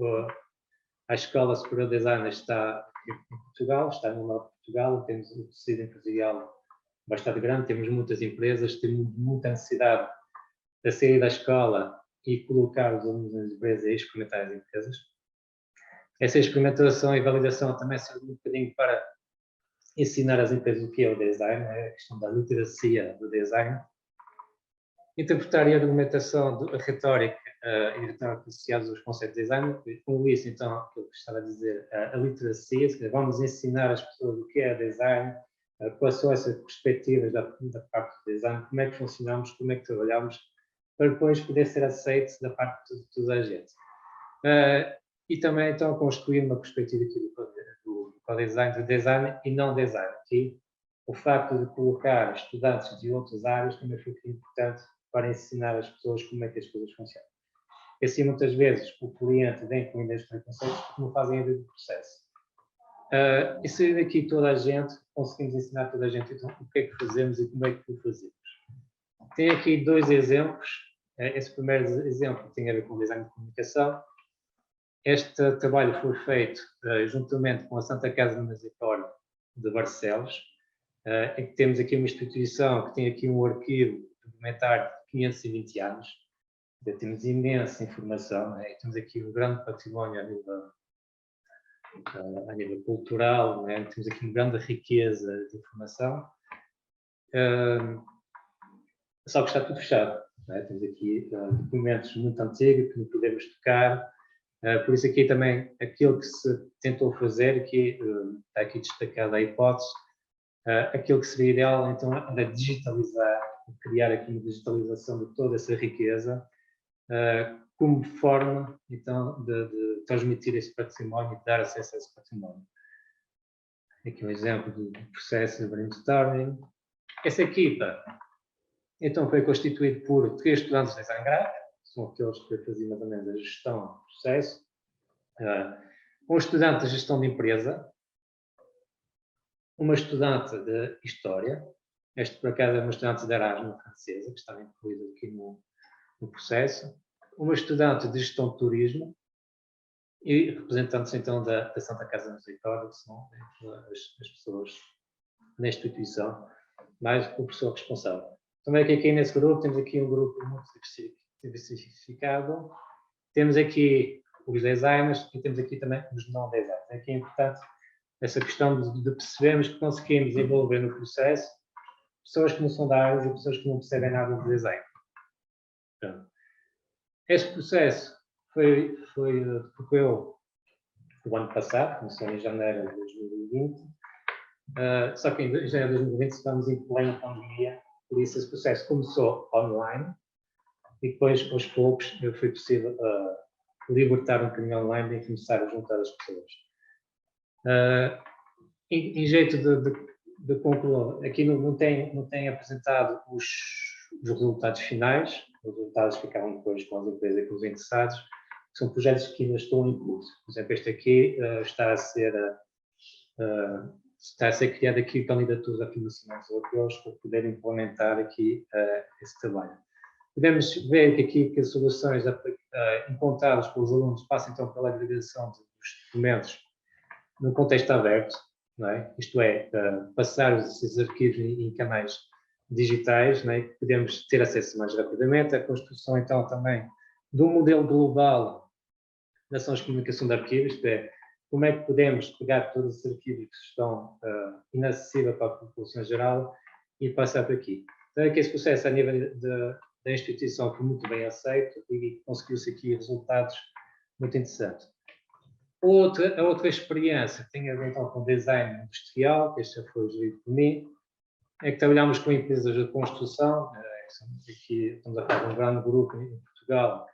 a Escola Superior de Design está em Portugal, está no norte de Portugal, temos um tecido empresarial bastante grande, temos muitas empresas, temos muita necessidade de sair da escola e colocar os alunos nas empresas e experimentar as empresas. Essa experimentação e validação também serve um bocadinho para ensinar às empresas o que é o design, a questão da literacia do design. Interpretar e argumentação a retórica e retórica associados aos conceitos de design. Com isso, então, aquilo que estava a dizer, a literacia, vamos ensinar às pessoas o que é design, quais são essas perspectivas da parte do design, como é que funcionamos, como é que trabalhamos, para depois poder ser aceito da parte de toda a gente. E também, então, construir uma perspectiva aqui do co-design, de design e não design. Aqui, o facto de colocar estudantes de outras áreas também foi importante para ensinar as pessoas como é que as coisas funcionam. E assim, muitas vezes, o cliente vem com ideias preconceitas porque não fazem ideia do processo. E sair daqui toda a gente, conseguimos ensinar toda a gente então, o que é que fazemos e como é que o fazemos. Tem aqui dois exemplos. Esse primeiro exemplo tem a ver com o design de comunicação. Este trabalho foi feito juntamente com a Santa Casa de Misericórdia de Barcelos, em que temos aqui uma instituição que tem aqui um arquivo documentário de 520 anos. Temos imensa informação, temos aqui um grande património a nível cultural, temos aqui uma grande riqueza de informação. Só que está tudo fechado. Temos aqui documentos muito antigos que não podemos tocar. Por isso aqui também aquilo que se tentou fazer, que está aqui destacada a hipótese, aquilo que seria ideal então era digitalizar, criar aqui uma digitalização de toda essa riqueza, como forma então de transmitir esse património e de dar acesso a esse património. Aqui um exemplo do processo de brainstorming. Essa equipa então foi constituída por 3 estudantes de design gráfico, são aqueles que faziam mais ou menos a gestão do processo, um estudante de gestão de empresa, uma estudante de História, este por acaso é uma estudante de Erasmus francesa, que estava incluída aqui no processo, uma estudante de Gestão de Turismo e representantes então da Santa Casa de Misericórdia, que são as pessoas na instituição, mais o professor responsável. Também aqui nesse grupo, temos aqui um grupo muito diversificado, temos aqui os designers e temos aqui também os não designers. Aqui é importante essa questão de percebermos que conseguimos envolver no processo pessoas que não são da área e pessoas que não percebem nada de design. Então, este processo decorreu o ano passado, começou em janeiro de 2020, só que em janeiro de 2020 estamos em plena pandemia, por isso esse processo começou online e depois, aos poucos, foi possível libertar um bocadinho online e começar a juntar as pessoas. Em jeito de concluir, aqui não tem apresentado os resultados finais, os resultados ficaram depois com as empresas e com os interessados, são projetos que ainda estão em curso. Por exemplo, este aqui está a ser criada aqui candidaturas a financiamentos europeus para poder implementar aqui esse trabalho. Podemos ver que aqui que as soluções encontradas pelos alunos passam então pela agregação dos documentos no contexto aberto, não é? Isto é, passar esses arquivos em canais digitais, não é? Que podemos ter acesso mais rapidamente, a construção então também de um modelo global de ações de comunicação de arquivos, isto é, como é que podemos pegar todos os arquivos que estão inacessíveis para a população geral e passar por aqui. Então, aqui esse processo a nível da instituição foi muito bem aceito e conseguiu-se aqui resultados muito interessantes. A outra experiência que tem a ver então com design industrial, que este já foi gerido por mim, é que trabalhamos com empresas de construção, aqui estamos a falar de um grande grupo em Portugal,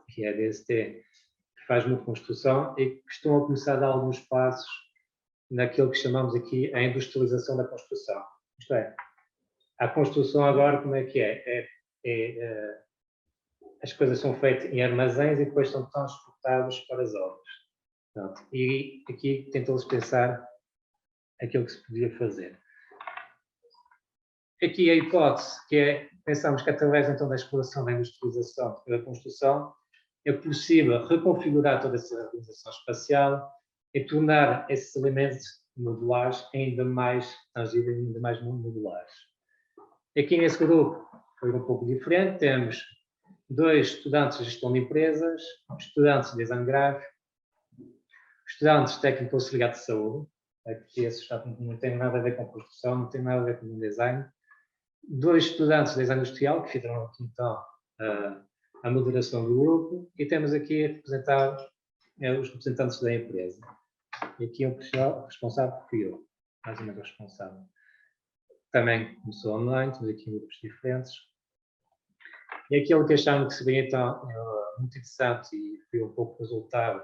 que é a DST, que faz muito construção e que estão a começar a dar alguns passos naquilo que chamamos aqui a industrialização da construção. Isto é, a construção agora como é que é? As coisas são feitas em armazéns e depois são transportadas para as obras. Pronto. E aqui tentou-se pensar aquilo que se podia fazer. Aqui a hipótese que é, pensamos que através então da exploração da industrialização da construção, é possível reconfigurar toda essa organização espacial e tornar esses elementos modulares ainda mais tangíveis, ainda mais modulares. Aqui nesse grupo foi um pouco diferente, temos 2 estudantes de gestão de empresas, estudantes de design gráfico, estudantes de técnico auxiliar de saúde, que esses não têm nada a ver com construção, não têm nada a ver com design, 2 estudantes de design industrial, que fizeram aqui então a moderação do grupo, e temos aqui a representar os representantes da empresa. E aqui o responsável fui eu, mais ou menos responsável. Também começou online, temos aqui grupos diferentes. E aquilo que achamos que seria então muito interessante e foi um pouco o resultado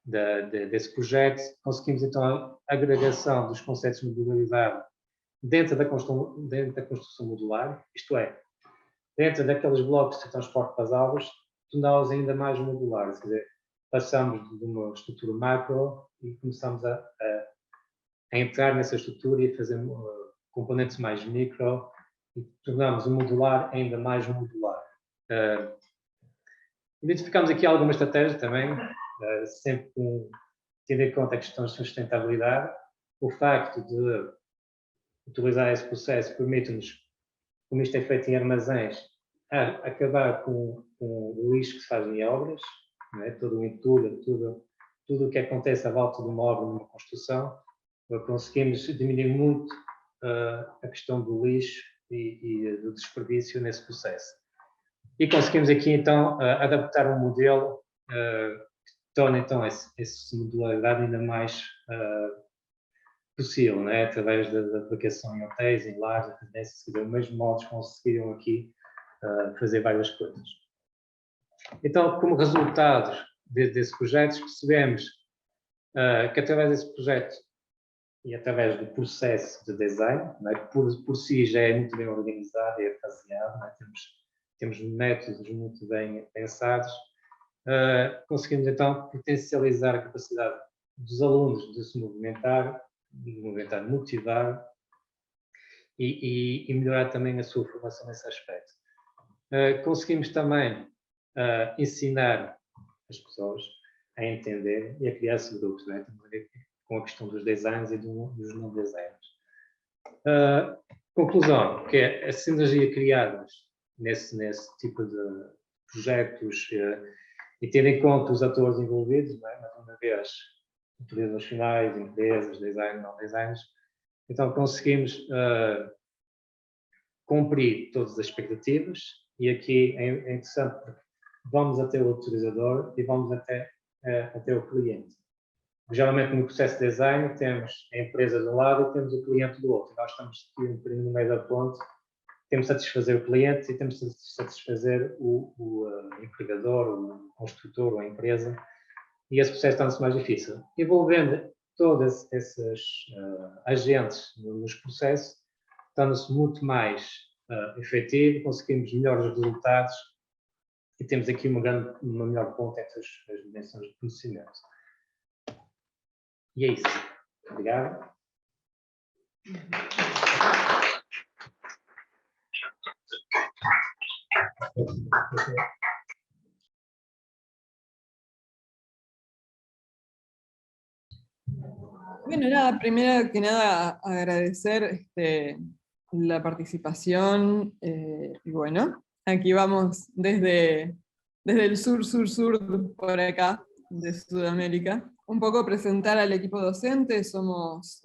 desse projeto, conseguimos então a agregação dos conceitos de modularidade dentro da construção modular, isto é, dentro daqueles blocos de transporte para as aulas, torná-los ainda mais modulares, quer dizer, passamos de uma estrutura macro e começamos a entrar nessa estrutura e a fazer componentes mais micro e tornamos o modular ainda mais modular. Identificamos aqui algumas estratégias também, sempre tendo em conta a questão de sustentabilidade. O facto de utilizar esse processo permite-nos, como isto é feito em armazéns, acabar com o lixo que se faz em obras, não é? Todo o entulho, tudo o que acontece à volta de uma obra, numa construção, conseguimos diminuir muito a questão do lixo e do desperdício nesse processo. E conseguimos aqui então adaptar um modelo que torna então essa modularidade ainda mais possível, né? Através da aplicação em hotéis, em lares, em residências, os mesmos modos conseguiram aqui fazer várias coisas. Então, como resultados desses projetos, percebemos que através desse projeto e através do processo de design, né, por si já é muito bem organizado e é faseado, né, temos métodos muito bem pensados, conseguimos então potencializar a capacidade dos alunos de se movimentar, motivar e melhorar também a sua formação nesse aspecto. Conseguimos também ensinar as pessoas a entender e a criar subgrupos, né? Temos a ver com a questão dos designs e dos não designers. Conclusão, que é a sinergia criada nesse tipo de projetos e tendo em conta os atores envolvidos, né? Mais uma vez, utilizadores finais, empresas, design, não designers, então conseguimos cumprir todas as expectativas e aqui é interessante porque vamos até o utilizador e vamos até o cliente. Geralmente no processo de design temos a empresa de um lado e temos o cliente do outro. Nós estamos aqui um bocadinho no meio da ponte, temos de satisfazer o cliente e temos de satisfazer o empregador, o construtor ou a empresa, e esse processo torna-se mais difícil. Envolvendo todos esses agentes nos processos, torna-se muito mais efetivo, conseguimos melhores resultados e temos aqui uma melhor ponta entre as dimensões do conhecimento. E é isso. Obrigado. Bueno, nada, primero que nada agradecer la participación y bueno, aquí vamos desde el sur por acá, de Sudamérica. Un poco presentar al equipo docente, somos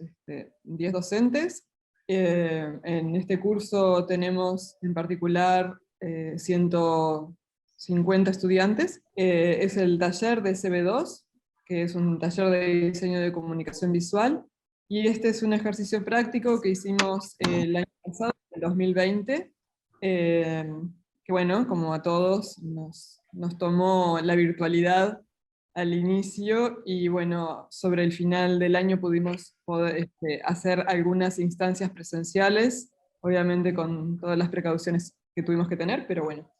10 docentes. En este curso tenemos en particular 150 estudiantes. Es el taller de CB2, que es un taller de diseño de comunicación visual, y este es un ejercicio práctico que hicimos el año pasado, en 2020, que bueno, como a todos nos tomó la virtualidad al inicio, y bueno, sobre el final del año pudimos hacer algunas instancias presenciales, obviamente con todas las precauciones que tuvimos que tener, pero bueno.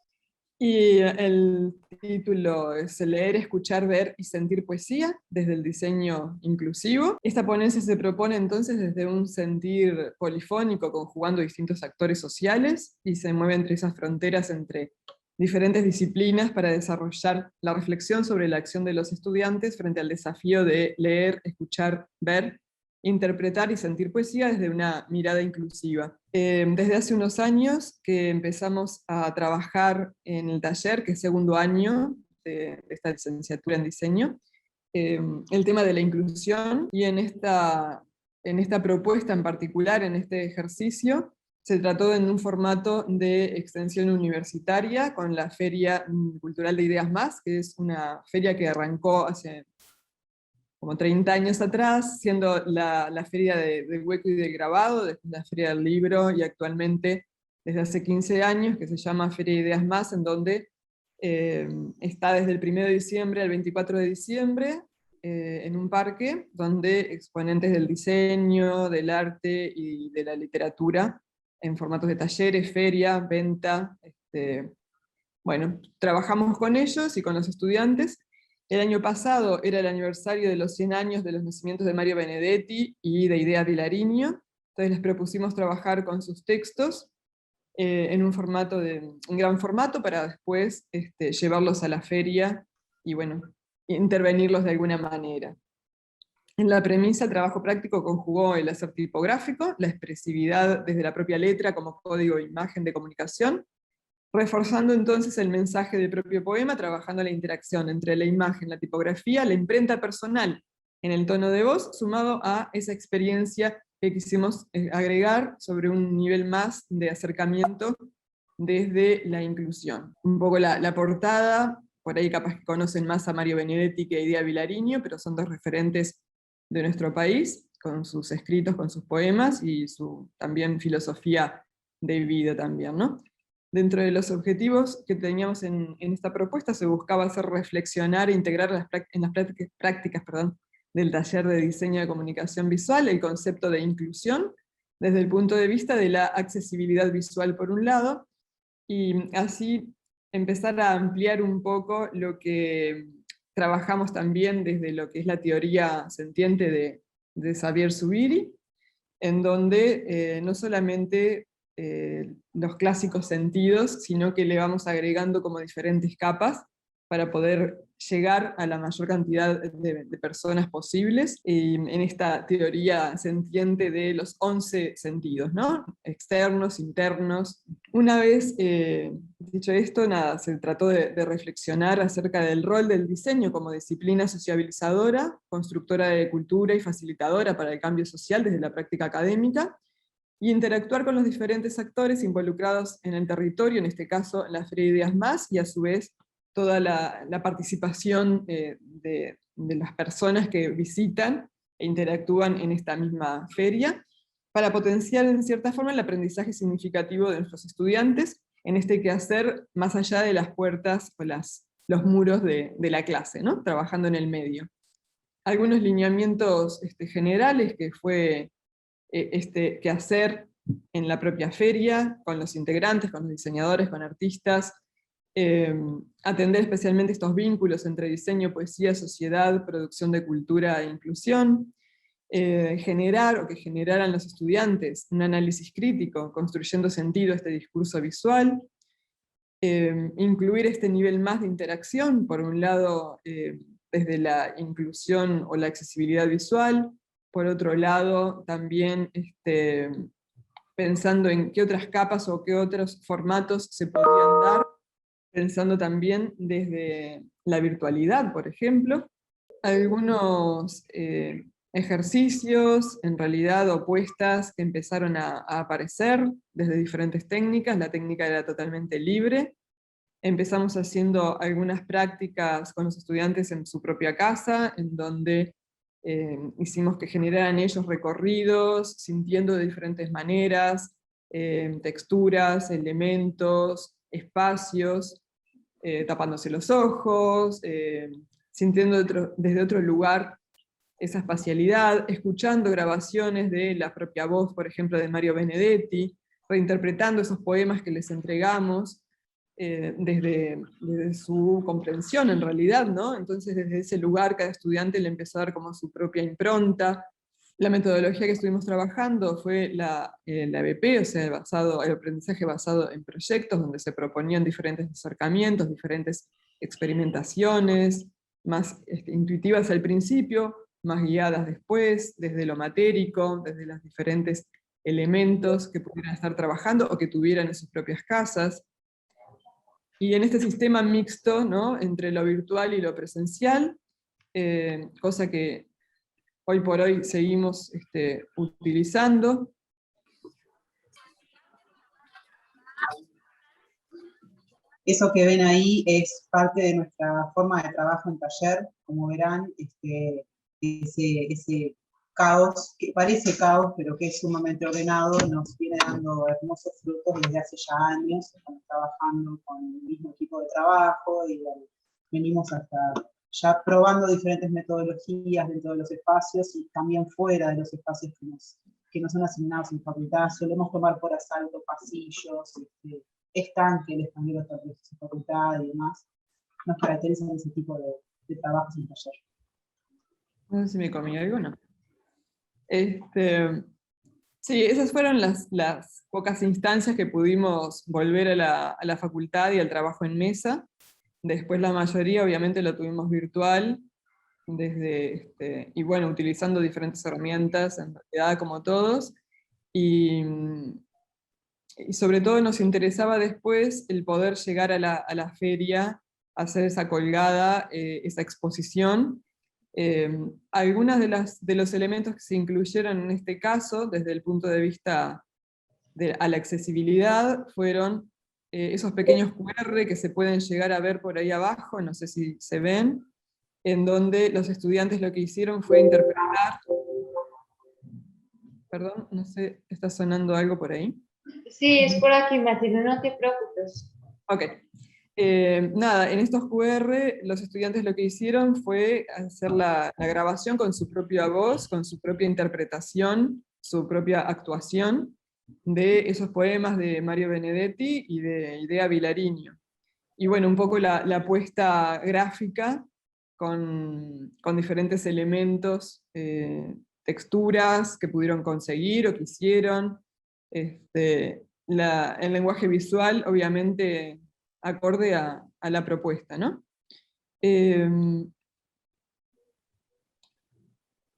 Y el título es Leer, Escuchar, Ver y Sentir Poesía desde el diseño inclusivo. Esta ponencia se propone entonces desde un sentir polifónico, conjugando distintos actores sociales, y se mueve entre esas fronteras entre diferentes disciplinas para desarrollar la reflexión sobre la acción de los estudiantes frente al desafío de leer, escuchar, ver, interpretar y sentir poesía desde una mirada inclusiva. Desde hace unos años que empezamos a trabajar en el taller, que es segundo año de esta licenciatura en diseño, el tema de la inclusión, y en esta propuesta en particular, en este ejercicio, se trató en un formato de extensión universitaria con la Feria Cultural de Ideas Más, que es una feria que arrancó hace como 30 años atrás, siendo la feria del hueco y del grabado, después la feria del libro, y actualmente desde hace 15 años, que se llama Feria de Ideas Más, en donde está desde el 1 de diciembre al 24 de diciembre, en un parque, donde exponentes del diseño, del arte y de la literatura, en formatos de talleres, feria, venta, bueno, trabajamos con ellos y con los estudiantes. El año pasado era el aniversario de los 100 años de los nacimientos de Mario Benedetti y de Idea Vilariño, entonces les propusimos trabajar con sus textos en un gran formato para después llevarlos a la feria y bueno, intervenirlos de alguna manera. En la premisa, el trabajo práctico conjugó el hacer tipográfico, la expresividad desde la propia letra como código e imagen de comunicación, reforzando entonces el mensaje del propio poema, trabajando la interacción entre la imagen, la tipografía, la imprenta personal en el tono de voz, sumado a esa experiencia que quisimos agregar sobre un nivel más de acercamiento desde la inclusión. Un poco la portada, por ahí capaz que conocen más a Mario Benedetti que a Idea Vilariño, pero son dos referentes de nuestro país, con sus escritos, con sus poemas, y su también filosofía de vida también, ¿no? Dentro de los objetivos que teníamos en esta propuesta se buscaba hacer reflexionar e integrar en las prácticas del taller de diseño de comunicación visual el concepto de inclusión desde el punto de vista de la accesibilidad visual por un lado, y así empezar a ampliar un poco lo que trabajamos también desde lo que es la teoría sentiente de Xavier Zubiri, en donde no solamente los clásicos sentidos, sino que le vamos agregando como diferentes capas para poder llegar a la mayor cantidad de personas posibles, en esta teoría sentiente de los 11 sentidos, ¿no? Externos, internos. Una vez dicho esto, nada, se trató de reflexionar acerca del rol del diseño como disciplina sociabilizadora, constructora de cultura y facilitadora para el cambio social desde la práctica académica, y interactuar con los diferentes actores involucrados en el territorio, en este caso la Feria de Ideas Más, y a su vez toda la participación de las personas que visitan e interactúan en esta misma feria, para potenciar en cierta forma el aprendizaje significativo de nuestros estudiantes en este quehacer más allá de las puertas o los muros de la clase, ¿no? Trabajando en el medio. algunos lineamientos generales que fue que hacer en la propia feria, con los integrantes, con los diseñadores, con artistas, atender especialmente estos vínculos entre diseño, poesía, sociedad, producción de cultura e inclusión, generar o que generaran los estudiantes un análisis crítico, construyendo sentido a este discurso visual, incluir este nivel más de interacción, por un lado desde la inclusión o la accesibilidad visual, por otro lado también pensando en qué otras capas o qué otros formatos se podrían dar, pensando también desde la virtualidad, por ejemplo, algunos ejercicios, en realidad opuestas, que empezaron a aparecer desde diferentes técnicas. La técnica era totalmente libre. Empezamos haciendo algunas prácticas con los estudiantes en su propia casa, en donde hicimos que generaran ellos recorridos, sintiendo de diferentes maneras, texturas, elementos, espacios, tapándose los ojos, sintiendo desde otro lugar esa espacialidad, escuchando grabaciones de la propia voz, por ejemplo, de Mario Benedetti, reinterpretando esos poemas que les entregamos, desde su comprensión en realidad, ¿no? Entonces desde ese lugar cada estudiante le empezó a dar como su propia impronta. La metodología que estuvimos trabajando fue la ABP, o sea, el aprendizaje basado en proyectos, donde se proponían diferentes acercamientos, diferentes experimentaciones, más intuitivas al principio, más guiadas después, desde lo matérico, desde los diferentes elementos que pudieran estar trabajando o que tuvieran en sus propias casas. Y en este sistema mixto, ¿no?, entre lo virtual y lo presencial, cosa que hoy por hoy seguimos utilizando. Eso que ven ahí es parte de nuestra forma de trabajo en taller. Como verán, ese caos, que parece caos, pero que es sumamente ordenado, nos viene dando hermosos frutos desde hace ya años. Estamos trabajando con el mismo equipo de trabajo y venimos hasta ya probando diferentes metodologías dentro de los espacios y también fuera de los espacios que nos son asignados en facultad. Solemos tomar por asalto pasillos, estanque, el estanque de la facultad y demás. Nos caracterizan ese tipo de trabajos en taller. No sé si me comí algo, ¿no? Sí, esas fueron las pocas instancias que pudimos volver a la facultad y al trabajo en mesa. Después la mayoría obviamente lo tuvimos virtual, y bueno, utilizando diferentes herramientas, en realidad como todos, y sobre todo nos interesaba después el poder llegar a la feria, hacer esa colgada, esa exposición. Algunos de los elementos que se incluyeron en este caso, desde el punto de vista a la accesibilidad, fueron esos pequeños QR que se pueden llegar a ver por ahí abajo, no sé si se ven, en donde los estudiantes lo que hicieron fue interpretar... Perdón, no sé, ¿está sonando algo por ahí? Sí, es por aquí, Matilde, no te preocupes. Ok. Nada, en estos QR los estudiantes lo que hicieron fue hacer la grabación con su propia voz, con su propia interpretación, su propia actuación de esos poemas de Mario Benedetti y de Idea Vilariño. Y bueno, un poco la apuesta gráfica con diferentes elementos, texturas que pudieron conseguir o que hicieron. El lenguaje visual, obviamente, acorde a la propuesta, ¿no?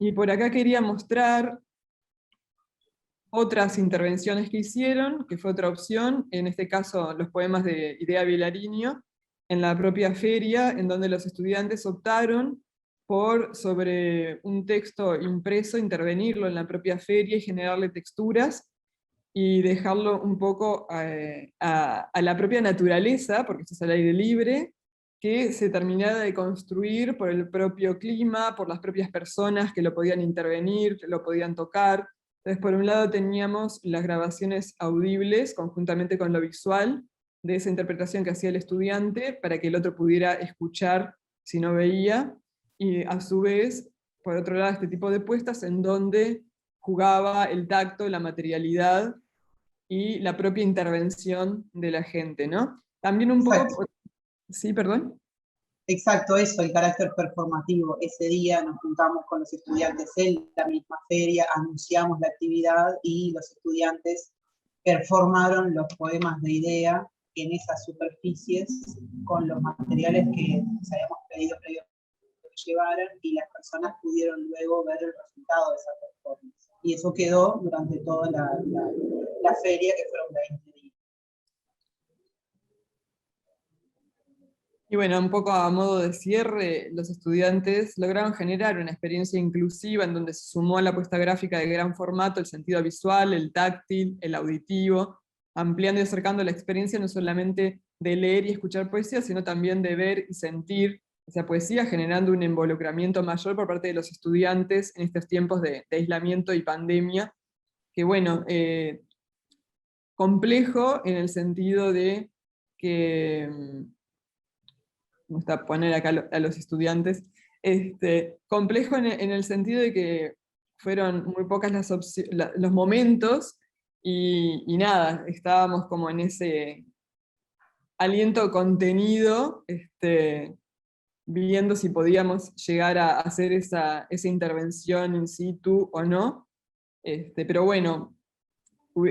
Y por acá quería mostrar otras intervenciones que hicieron, que fue otra opción, en este caso los poemas de Idea Vilariño, en la propia feria, en donde los estudiantes optaron por, sobre un texto impreso, intervenirlo en la propia feria y generarle texturas, y dejarlo un poco a la propia naturaleza, porque esto es al aire libre, que se terminara de construir por el propio clima, por las propias personas que lo podían intervenir, que lo podían tocar. Entonces, por un lado teníamos las grabaciones audibles, conjuntamente con lo visual, de esa interpretación que hacía el estudiante, para que el otro pudiera escuchar si no veía, y a su vez por otro lado, este tipo de puestas en donde jugaba el tacto, la materialidad y la propia intervención de la gente, ¿no? También un Exacto. poco... Sí, perdón. Exacto, eso, el carácter performativo. Ese día nos juntamos con los estudiantes en la misma feria, anunciamos la actividad y los estudiantes performaron los poemas de idea en esas superficies con los materiales que les habíamos pedido previamente que llevaran, y las personas pudieron luego ver el resultado de esa performance. Y eso quedó durante toda la feria, que fueron 20 días. Y bueno, un poco a modo de cierre, los estudiantes lograron generar una experiencia inclusiva en donde se sumó a la puesta gráfica de gran formato el sentido visual, el táctil, el auditivo, ampliando y acercando la experiencia no solamente de leer y escuchar poesía, sino también de ver y sentir esa poesía, generando un involucramiento mayor por parte de los estudiantes en estos tiempos de aislamiento y pandemia, que bueno, complejo en el sentido de que... me gusta poner acá a los estudiantes, complejo en el sentido de que fueron muy pocas los momentos y nada, estábamos como en ese aliento contenido, viendo si podíamos llegar a hacer esa intervención in situ o no, pero bueno,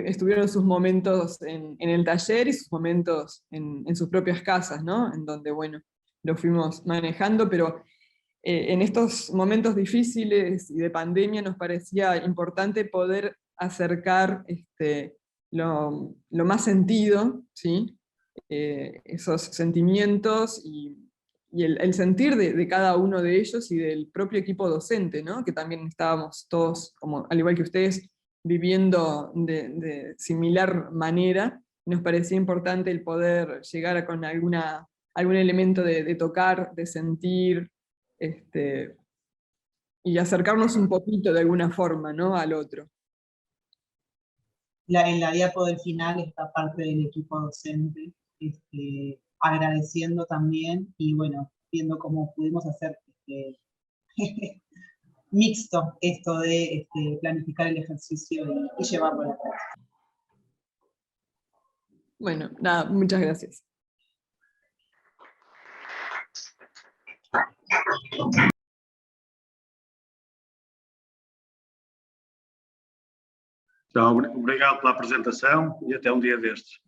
estuvieron sus momentos en el taller y sus momentos en sus propias casas, ¿no? En donde, bueno, lo fuimos manejando, pero en estos momentos difíciles y de pandemia nos parecía importante poder acercar lo más sentido, ¿sí? Esos sentimientos y el sentir de cada uno de ellos y del propio equipo docente, ¿no? Que también estábamos todos, como, al igual que ustedes, viviendo de similar manera. Nos parecía importante el poder llegar con algún elemento de tocar, de sentir, y acercarnos un poquito de alguna forma, ¿no? Al otro. En la diapo del final está parte del equipo docente, agradeciendo también y bueno, viendo cómo pudimos hacer mixto esto de planificar el ejercicio y llevarlo a la práctica. Bueno, nada, muchas gracias. Então, obrigado pela apresentação e até um dia destes.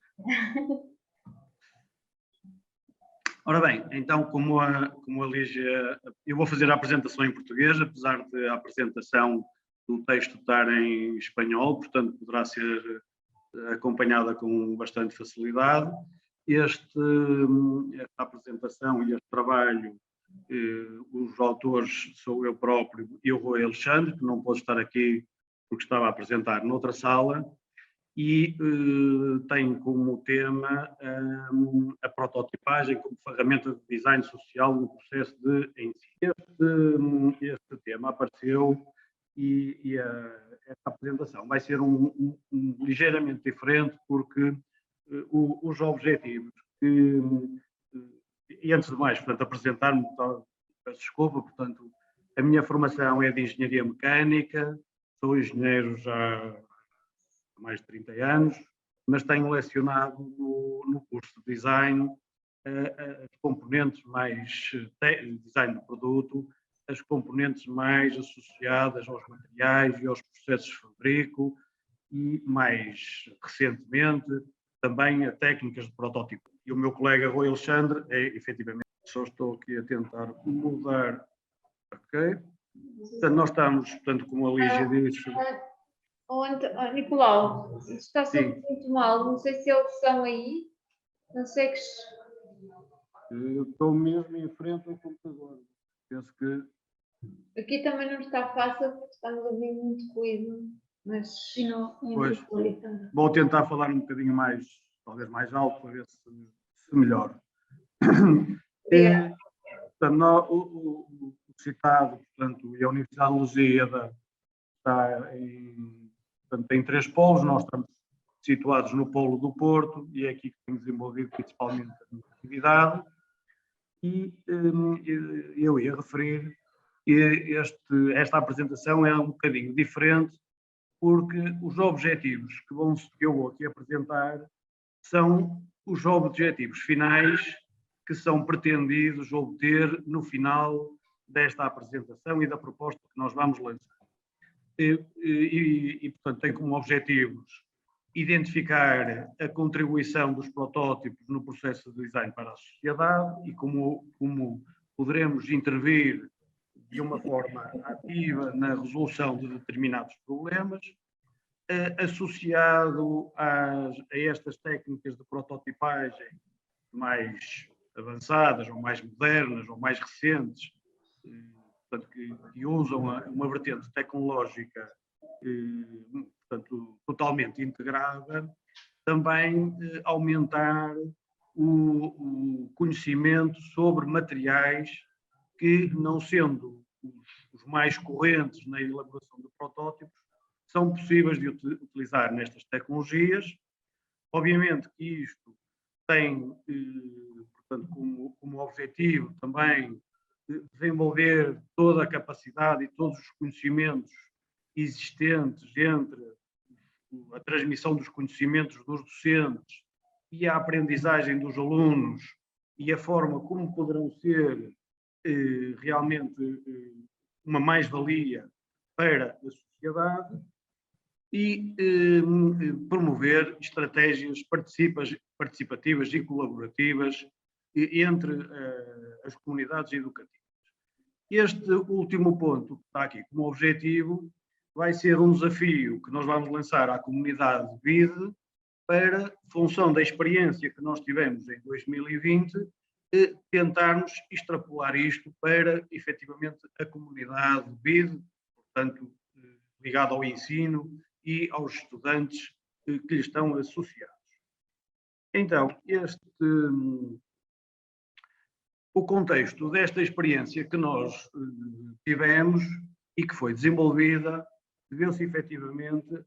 Ora bem, então, como a Lígia, eu vou fazer a apresentação em português, apesar de a apresentação do texto estar em espanhol, portanto poderá ser acompanhada com bastante facilidade. Esta apresentação e este trabalho, os autores sou eu próprio e o Rui Alexandre, que não pôde estar aqui porque estava a apresentar noutra sala, e tem como tema a prototipagem como ferramenta de design social no processo de ensino. Este tema apareceu e esta apresentação vai ser ligeiramente diferente, porque os objetivos e antes de mais, portanto, apresentar-me, peço desculpa, portanto, a minha formação é de engenharia mecânica, sou engenheiro já há mais de 30 anos, mas tenho lecionado no curso de design as componentes mais design do produto, as componentes mais associadas aos materiais e aos processos de fabrico e, mais recentemente, também a técnicas de protótipo. E o meu colega Rui Alexandre efetivamente, só estou aqui a tentar mudar, ok? Portanto, nós estamos, portanto, como a Lígia disse... Nicolau, está a ser muito mal, não sei se eles são aí, não sei que... Eu estou mesmo em frente ao computador, penso que... Aqui também não está fácil, porque estamos a ouvir muito ruído, mas não... Pois, vou tentar falar um bocadinho mais, talvez mais alto, para ver se melhor. Portanto, o citado, portanto, e a Universidade de Lusíada está tem 3 polos, nós estamos situados no polo do Porto e é aqui que temos desenvolvido principalmente a minha atividade. E eu ia referir E esta apresentação é um bocadinho diferente, porque os objetivos que eu vou aqui apresentar são os objetivos finais que são pretendidos obter no final desta apresentação e da proposta que nós vamos lançar. Portanto, tem como objetivos identificar a contribuição dos protótipos no processo de design para a sociedade e como poderemos intervir de uma forma ativa na resolução de determinados problemas, associado a estas técnicas de prototipagem mais avançadas, ou mais modernas, ou mais recentes, portanto, que usam uma vertente tecnológica portanto, totalmente integrada, também aumentar o conhecimento sobre materiais que, não sendo os mais correntes na elaboração de protótipos, são possíveis de utilizar nestas tecnologias. Obviamente que isto tem, portanto, como objetivo também desenvolver toda a capacidade e todos os conhecimentos existentes entre a transmissão dos conhecimentos dos docentes e a aprendizagem dos alunos e a forma como poderão ser realmente uma mais-valia para a sociedade e promover estratégias participativas e colaborativas entre as comunidades educativas. Este último ponto que está aqui como objetivo vai ser um desafio que nós vamos lançar à comunidade BID para, função da experiência que nós tivemos em 2020, tentarmos extrapolar isto para, efetivamente, a comunidade BID, portanto, ligada ao ensino e aos estudantes que lhe estão associados. Então, o contexto desta experiência que nós tivemos e que foi desenvolvida deveu-se efetivamente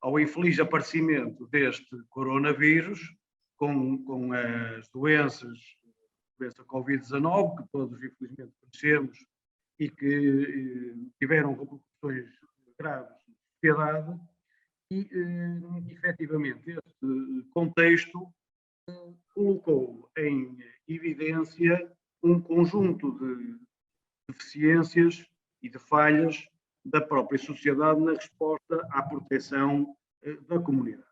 ao infeliz aparecimento deste coronavírus com as doenças, a doença Covid-19, que todos infelizmente conhecemos e que tiveram repercussões graves na sociedade, e efetivamente este contexto colocou em evidência um conjunto de deficiências e de falhas da própria sociedade na resposta à proteção da comunidade.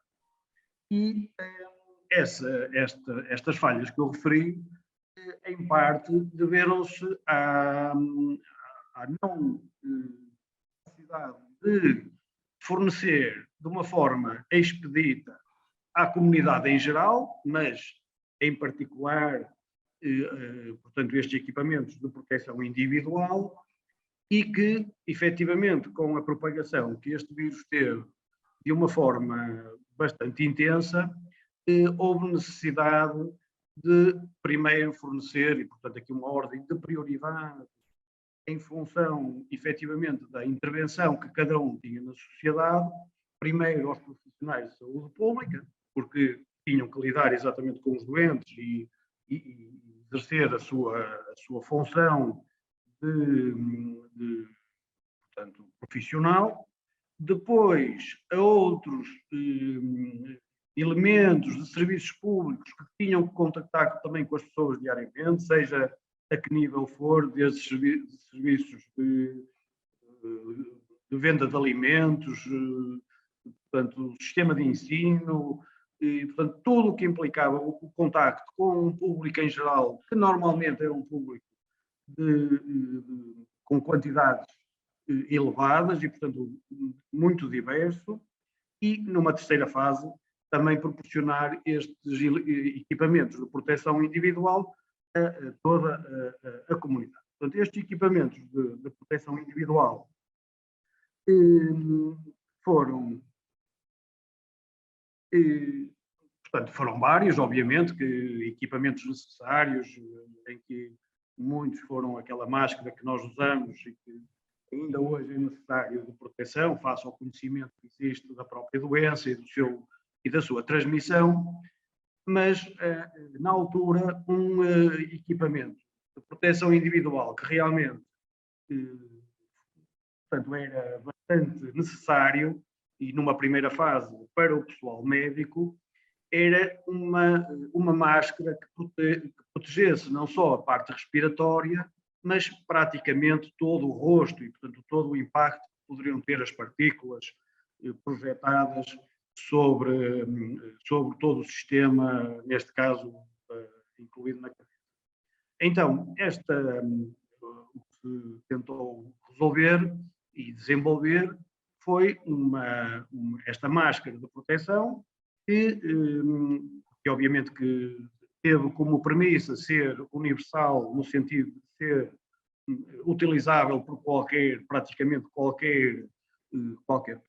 E estas falhas que eu referi, em parte, deveram-se à não capacidade de fornecer de uma forma expedita à comunidade em geral, mas em particular, portanto, estes equipamentos de proteção individual, e que, efetivamente, com a propagação que este vírus teve de uma forma bastante intensa, houve necessidade de primeiro fornecer, e portanto aqui uma ordem de prioridade, em função, efetivamente, da intervenção que cada um tinha na sociedade, primeiro aos profissionais de saúde pública, porque tinham que lidar exatamente com os doentes e exercer a sua função portanto, profissional. Depois, a outros elementos de serviços públicos que tinham que contactar também com as pessoas diariamente, seja a que nível for, desde serviços de venda de alimentos, portanto, o sistema de ensino, e, portanto, tudo o que implicava o contacto com um público em geral, que normalmente era um público com quantidades elevadas e, portanto, muito diverso, e numa terceira fase também proporcionar estes equipamentos de proteção individual a toda a comunidade. Portanto, estes equipamentos de proteção individual foram vários, obviamente, que equipamentos necessários, em que muitos foram aquela máscara que nós usamos e que ainda hoje é necessário de proteção, face ao conhecimento que existe da própria doença e da sua transmissão. mas na altura um equipamento de proteção individual que realmente portanto, era bastante necessário e numa primeira fase para o pessoal médico era uma máscara que protegesse não só a parte respiratória, mas praticamente todo o rosto e, portanto, todo o impacto que poderiam ter as partículas projetadas sobre todo o sistema, neste caso, incluído na cabeça. Então, o que se tentou resolver e desenvolver foi esta máscara de proteção que obviamente que teve como premissa ser universal no sentido de ser utilizável por praticamente qualquer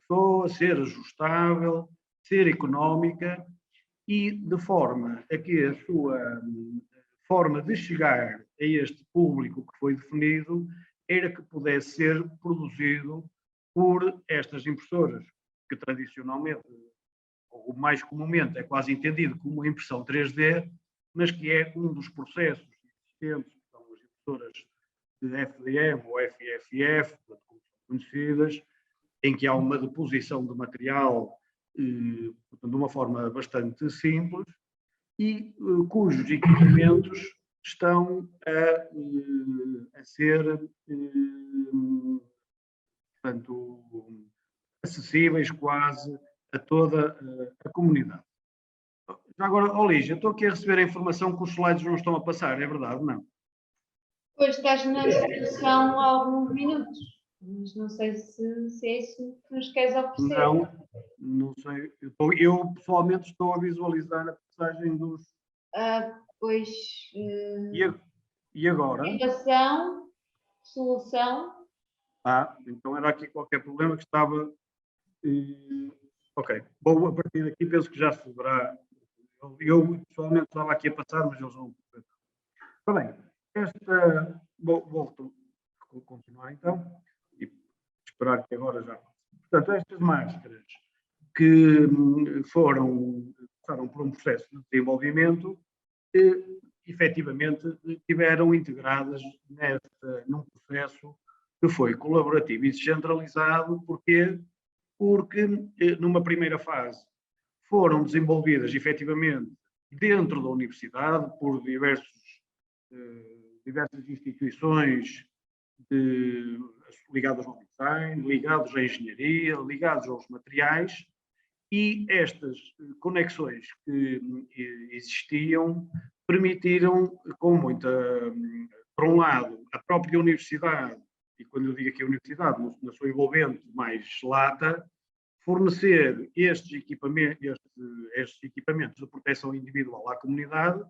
pessoa, ser ajustável, ser económica e de forma a que a sua forma de chegar a este público que foi definido era que pudesse ser produzido por estas impressoras, que tradicionalmente, ou mais comumente, é quase entendido como a impressão 3D, mas que é um dos processos existentes, que são as impressoras de FDM ou FFF, como são conhecidas, em que há uma deposição de material portanto, de uma forma bastante simples e cujos equipamentos estão a ser portanto, acessíveis quase a toda a comunidade. Já agora, Lígia, estou aqui a receber a informação que os slides não estão a passar, é verdade, não? Pois estás na solução há alguns minutos, mas não sei se é isso que nos queres oferecer. Não sei. Eu pessoalmente estou a visualizar a passagem dos... Pois... E agora? Inovação, solução... então era aqui qualquer problema que estava... Ok, bom, a partir daqui penso que já se verá. Eu pessoalmente estava aqui a passar, mas eles vão... Está bem, vou continuar então, e esperar que agora já... Portanto, estas máscaras que passaram por um processo de desenvolvimento, efetivamente estiveram integradas num processo que foi colaborativo e descentralizado. Porquê? Porque numa primeira fase foram desenvolvidas efetivamente dentro da universidade por diversas instituições ligadas ao design, ligados à engenharia, ligados aos materiais, e estas conexões que existiam permitiram, com muita, por um lado, a própria universidade, e quando eu digo aqui a universidade, na sua envolvente mais lata, fornecer estes equipamentos de proteção individual à comunidade,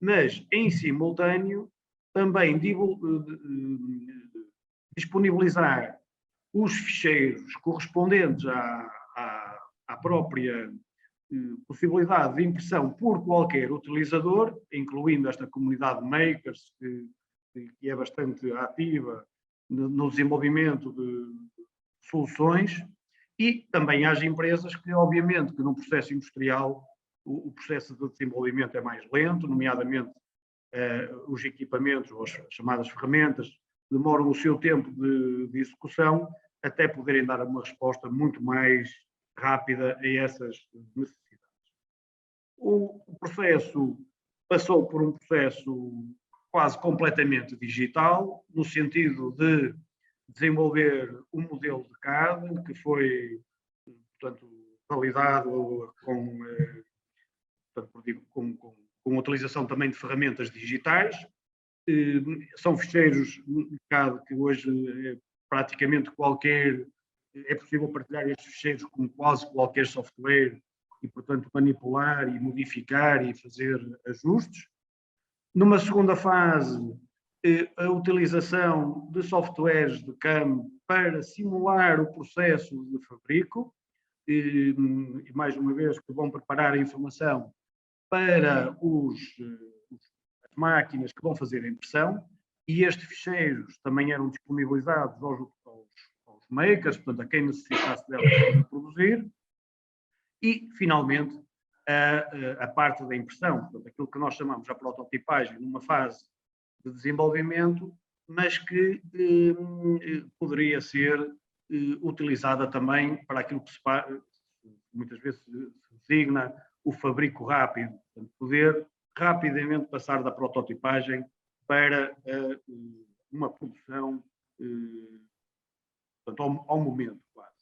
mas, em simultâneo, também disponibilizar os ficheiros correspondentes à própria possibilidade de impressão por qualquer utilizador, incluindo esta comunidade makers, que é bastante ativa no desenvolvimento de soluções, e também às empresas que, obviamente, que no processo industrial o processo de desenvolvimento é mais lento, nomeadamente os equipamentos, ou as chamadas ferramentas, demoram o seu tempo de execução até poderem dar uma resposta muito mais rápida a essas necessidades. O processo passou por um processo quase completamente digital, no sentido de desenvolver um modelo de CAD que foi, portanto, validado com a utilização também de ferramentas digitais. São ficheiros de CAD que hoje praticamente é possível partilhar estes ficheiros com quase qualquer software e, portanto, manipular e modificar e fazer ajustes. Numa segunda fase, a utilização de softwares de CAM para simular o processo de fabrico, e mais uma vez que vão preparar a informação para as máquinas que vão fazer a impressão, e estes ficheiros também eram disponibilizados aos makers, portanto, a quem necessitasse delas para produzir. E, finalmente, a parte da impressão, portanto, aquilo que nós chamamos de prototipagem numa fase de desenvolvimento, mas que poderia ser utilizada também para aquilo que muitas vezes se designa o fabrico rápido, portanto, poder rapidamente passar da prototipagem para uma produção portanto, ao momento quase.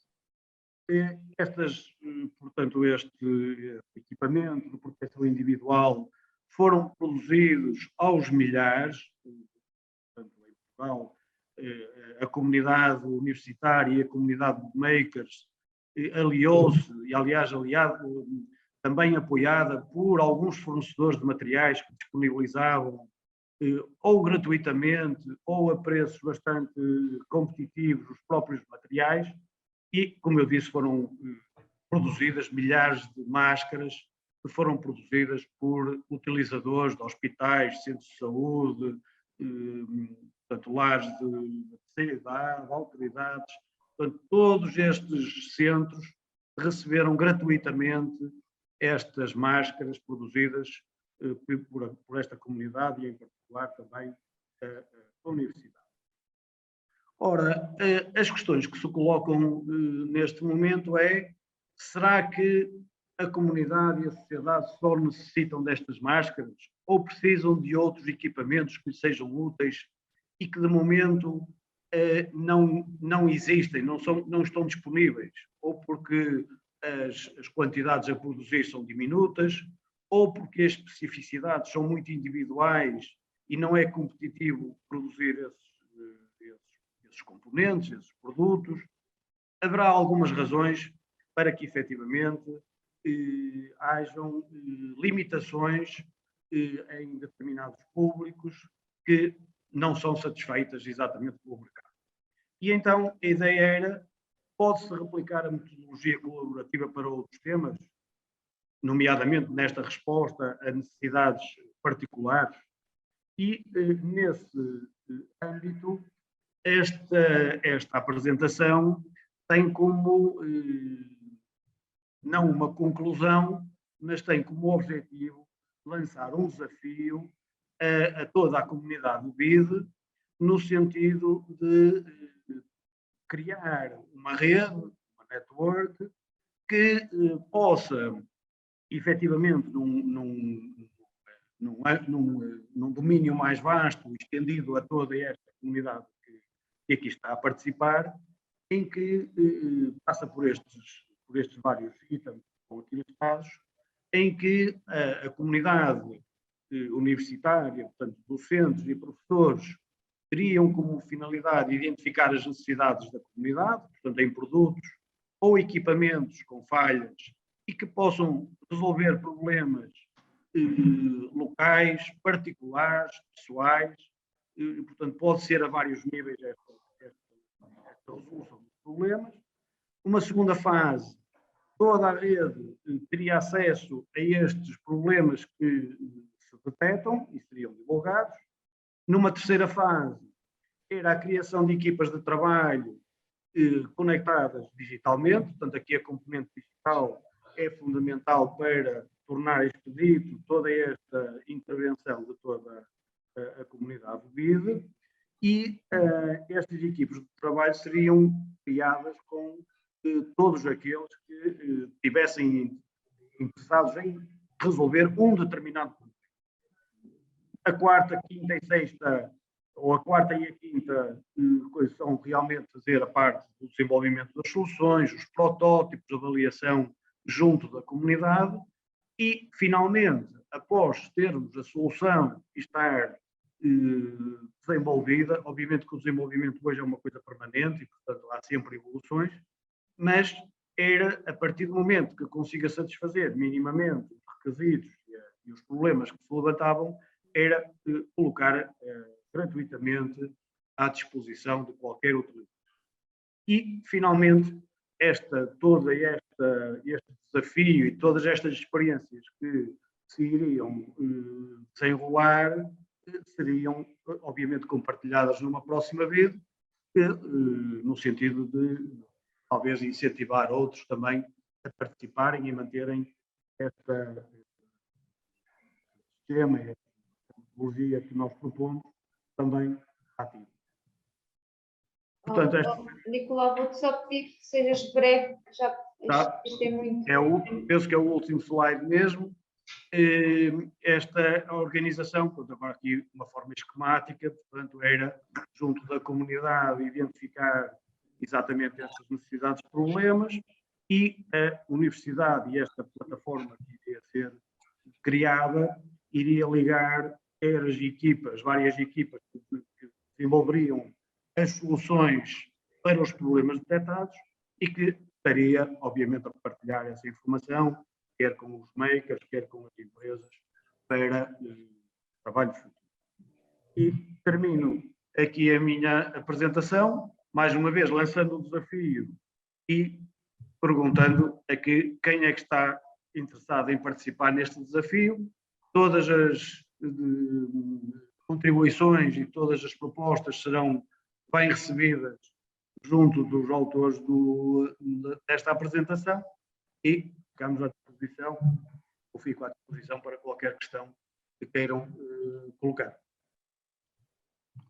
Portanto, este equipamento de proteção individual foram produzidos aos milhares, portanto, em Portugal, a comunidade universitária e a comunidade de makers aliou-se, e aliás, também apoiada por alguns fornecedores de materiais que disponibilizavam ou gratuitamente ou a preços bastante competitivos os próprios materiais e, como eu disse, foram produzidas milhares de máscaras que foram produzidas por utilizadores de hospitais, centros de saúde, portanto, lares de terceira idade, autoridades. Portanto, todos estes centros receberam gratuitamente estas máscaras produzidas por esta comunidade e, em particular, também a universidade. Ora, as questões que se colocam neste momento será que a comunidade e a sociedade só necessitam destas máscaras ou precisam de outros equipamentos que sejam úteis e que, de momento, não existem, não estão disponíveis, ou porque as quantidades a produzir são diminutas, ou porque as especificidades são muito individuais e não é competitivo produzir esses componentes, esses produtos. Haverá algumas razões para que, efetivamente, hajam limitações em determinados públicos que não são satisfeitas exatamente pelo mercado. E então a ideia era, pode-se replicar a metodologia colaborativa para outros temas, nomeadamente nesta resposta a necessidades particulares, e nesse âmbito esta apresentação tem como, não uma conclusão, mas tem como objetivo lançar um desafio a toda a comunidade do BID, no sentido de criar uma rede, uma network, que possa, efetivamente, num domínio mais vasto, estendido a toda esta comunidade que aqui está a participar, em que passa por estes vários itens que estão aqui listados, em que a comunidade universitária, portanto, docentes e professores, teriam como finalidade identificar as necessidades da comunidade, portanto, em produtos ou equipamentos com falhas e que possam resolver problemas locais, particulares, pessoais, portanto, pode ser a vários níveis esta resolução dos problemas. Uma segunda fase, toda a rede teria acesso a estes problemas que se detectam e seriam divulgados. Numa terceira fase, era a criação de equipas de trabalho conectadas digitalmente, portanto, aqui a componente digital é fundamental para tornar expedito toda esta intervenção de toda a comunidade do BID, e estas equipas de trabalho seriam criadas com todos aqueles que estivessem interessados em resolver um determinado problema. A quarta, quinta e sexta, ou a quarta e a quinta, são realmente fazer a parte do desenvolvimento das soluções, os protótipos, a avaliação junto da comunidade e, finalmente, após termos a solução e estar desenvolvida, obviamente que o desenvolvimento hoje é uma coisa permanente e, portanto, há sempre evoluções, mas era a partir do momento que consiga satisfazer minimamente os requisitos e os problemas que se levantavam, era colocar gratuitamente à disposição de qualquer utilizador. E, finalmente, todo este desafio e todas estas experiências que se iriam desenrolar seriam, obviamente, compartilhadas numa próxima vez, no sentido de, talvez, incentivar outros também a participarem e manterem este sistema e esta metodologia que nós propomos também ativo. Portanto, Nicolau, vou-te só pedir que sejas breve, que já isto é muito. penso que é o último slide mesmo. Esta organização, agora aqui de uma forma esquemática, portanto, era junto da comunidade identificar exatamente estas necessidades e problemas, e a universidade e esta plataforma que iria ser criada iria ligar as equipas, várias equipas que desenvolveriam as soluções para os problemas detectados e que estaria, obviamente, a partilhar essa informação, quer com os makers, quer com as empresas, para trabalho futuro. E termino aqui a minha apresentação, mais uma vez lançando o desafio e perguntando a que quem é que está interessado em participar neste desafio. Todas as contribuições e todas as propostas serão bem recebidas junto dos autores desta apresentação e ficamos à disposição, ou fico à disposição para qualquer questão que queiram colocar.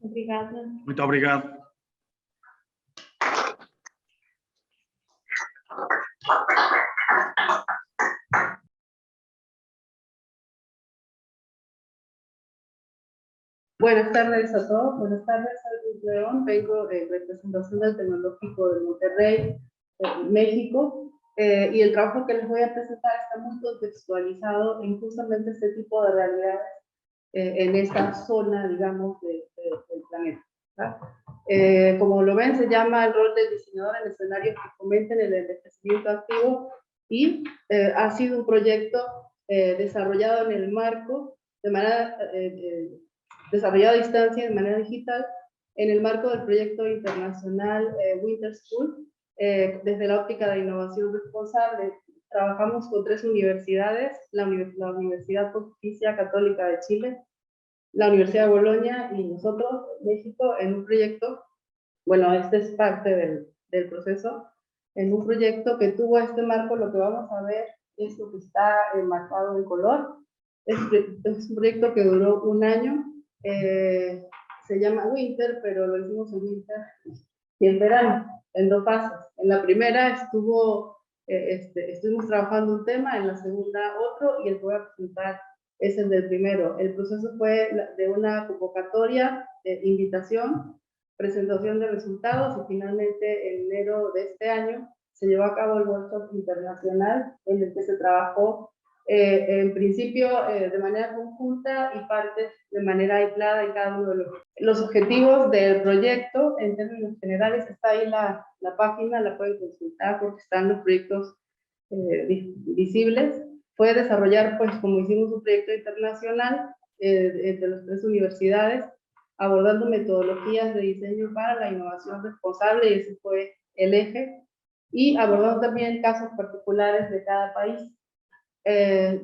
Obrigada. Muito obrigado. Buenas tardes a todos, buenas tardes, soy Luz León, vengo en representación del Tecnológico de Monterrey, México, y el trabajo que les voy a presentar está muy contextualizado en justamente este tipo de realidades en esta zona, digamos, del planeta. Como lo ven, se llama el rol del diseñador en escenarios que fomenten el envejecimiento activo y ha sido un proyecto desarrollado en el marco de manera desarrollado a distancia de manera digital en el marco del proyecto internacional Winter School, desde la óptica de innovación responsable. Trabajamos con 3 universidades, la Universidad Pontificia Católica de Chile, la Universidad de Bolonia y nosotros, México, en un proyecto, bueno, este es parte del proceso, en un proyecto que tuvo este marco. Lo que vamos a ver es lo que está marcado en color. Es un proyecto que duró 1 año. Se llama Winter, pero lo hicimos en Winter y en verano, en 2 fases. En la primera estuvimos trabajando un tema, en la segunda otro, y el que voy a presentar es el del primero. El proceso fue de una convocatoria, invitación, presentación de resultados, y finalmente en enero de este año se llevó a cabo el workshop internacional en el que se trabajó en principio de manera conjunta y partes de manera aislada en cada uno de los objetivos del proyecto. En términos generales está ahí la página, la pueden consultar porque están los proyectos visibles. Fue desarrollar, pues como hicimos un proyecto internacional entre las 3 universidades, abordando metodologías de diseño para la innovación responsable, y ese fue el eje, y abordando también casos particulares de cada país. El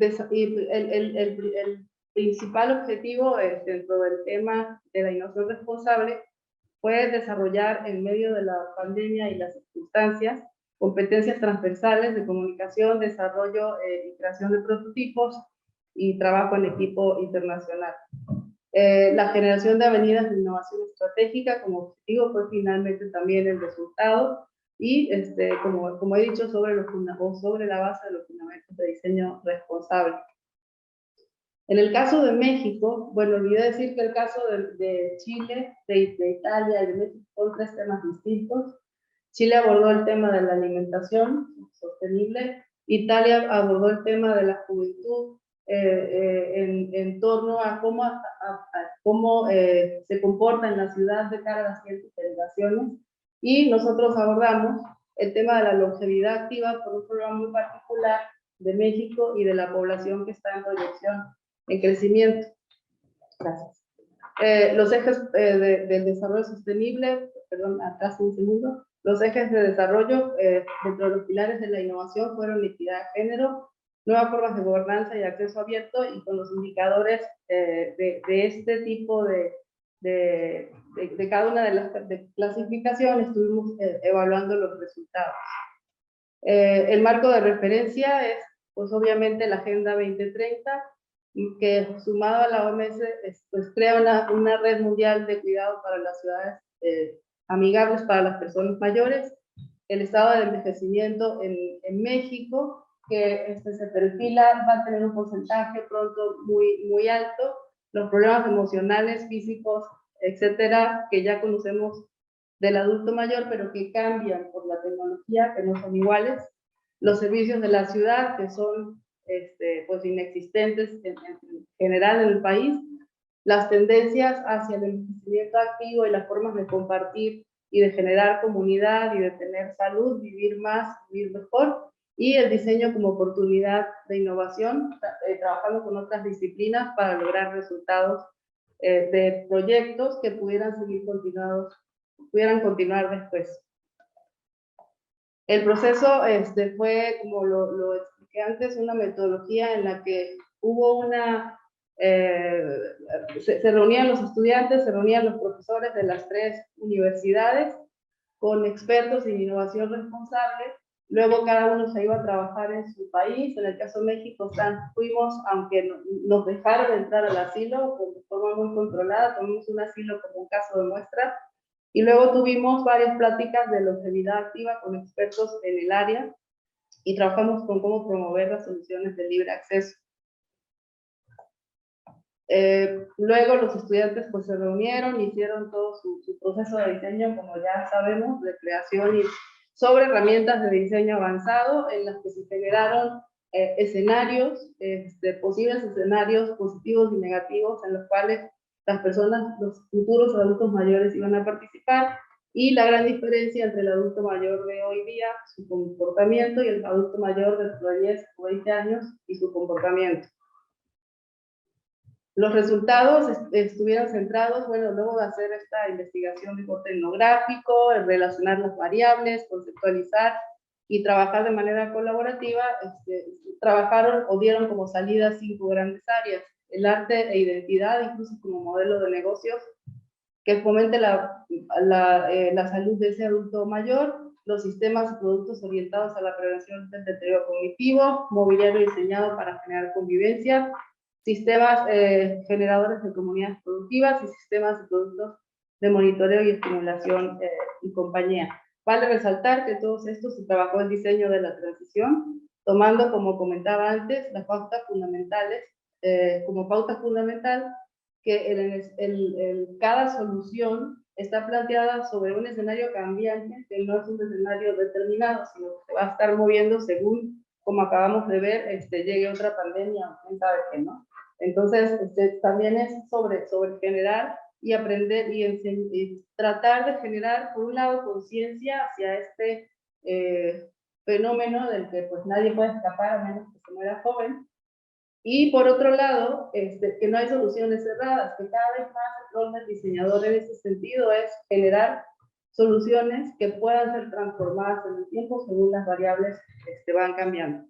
principal objetivo dentro del tema de la innovación responsable fue desarrollar en medio de la pandemia y las circunstancias competencias transversales de comunicación, desarrollo y creación de prototipos y trabajo en equipo internacional. La generación de avenidas de innovación estratégica como objetivo fue finalmente también el resultado, y como he dicho, sobre la base de los fundamentos de diseño responsable. En el caso de México, bueno, olvidé decir que el caso de Chile, de Italia y de México son 3 temas distintos. Chile abordó el tema de la alimentación sostenible, Italia abordó el tema de la juventud en torno a cómo se comporta en la ciudad de cara a las siguientes generaciones, y nosotros abordamos el tema de la longevidad activa por un programa muy particular de México y de la población que está en proyección en crecimiento. Gracias. Los ejes del desarrollo sostenible, perdón, atrás un segundo. Los ejes de desarrollo dentro de los pilares de la innovación fueron equidad de género, nuevas formas de gobernanza y acceso abierto, y con los indicadores de este tipo de cada una de las clasificaciones estuvimos evaluando los resultados. El marco de referencia es pues obviamente la Agenda 2030, que sumado a la OMS, pues crea una red mundial de cuidado para las ciudades amigables para las personas mayores, el estado de envejecimiento en México, que se perfila, va a tener un porcentaje pronto muy alto, los problemas emocionales, físicos, etcétera, que ya conocemos del adulto mayor, pero que cambian por la tecnología, que no son iguales, los servicios de la ciudad, que son pues inexistentes en general en el país, las tendencias hacia el envejecimiento activo y las formas de compartir y de generar comunidad y de tener salud, vivir más, vivir mejor, y el diseño como oportunidad de innovación, trabajando con otras disciplinas para lograr resultados de proyectos que pudieran continuar después. El proceso fue, como lo expliqué antes, una metodología en la que hubo se reunían los estudiantes, se reunían los profesores de las 3 universidades con expertos en innovación responsable. Luego cada uno se iba a trabajar en su país. En el caso de México fuimos, aunque nos dejaron entrar al asilo de forma muy controlada, tomamos un asilo como un caso de muestra. Y luego tuvimos varias pláticas de longevidad activa con expertos en el área y trabajamos con cómo promover las soluciones de libre acceso. Luego los estudiantes pues se reunieron, hicieron todo su proceso de diseño, como ya sabemos, de creación y sobre herramientas de diseño avanzado en las que se generaron escenarios, posibles escenarios positivos y negativos en los cuales las personas, los futuros adultos mayores iban a participar, y la gran diferencia entre el adulto mayor de hoy día, su comportamiento, y el adulto mayor dentro de 10 o 20 años y su comportamiento. Los resultados estuvieron centrados, bueno, luego de hacer esta investigación de corte etnográfico, relacionar las variables, conceptualizar y trabajar de manera colaborativa, trabajaron o dieron como salida 5 grandes áreas: el arte e identidad, incluso como modelo de negocios, que fomente la salud de ese adulto mayor, los sistemas y productos orientados a la prevención del deterioro cognitivo, mobiliario diseñado para generar convivencia, sistemas generadores de comunidades productivas y sistemas de productos de monitoreo y estimulación y compañía. Vale resaltar que todos estos se trabajó el diseño de la transición, tomando, como comentaba antes, las pautas fundamentales, como pauta fundamental, que cada solución está planteada sobre un escenario cambiante, que no es un escenario determinado, sino que se va a estar moviendo según, como acabamos de ver, llegue otra pandemia, quién sabe qué, ¿no? Entonces, también es sobre generar y aprender y tratar de generar, por un lado, conciencia hacia este fenómeno del que pues nadie puede escapar a menos que se muera joven, y por otro lado, que no hay soluciones cerradas, que cada vez más el rol del diseñador en ese sentido es generar soluciones que puedan ser transformadas en el tiempo según las variables van cambiando.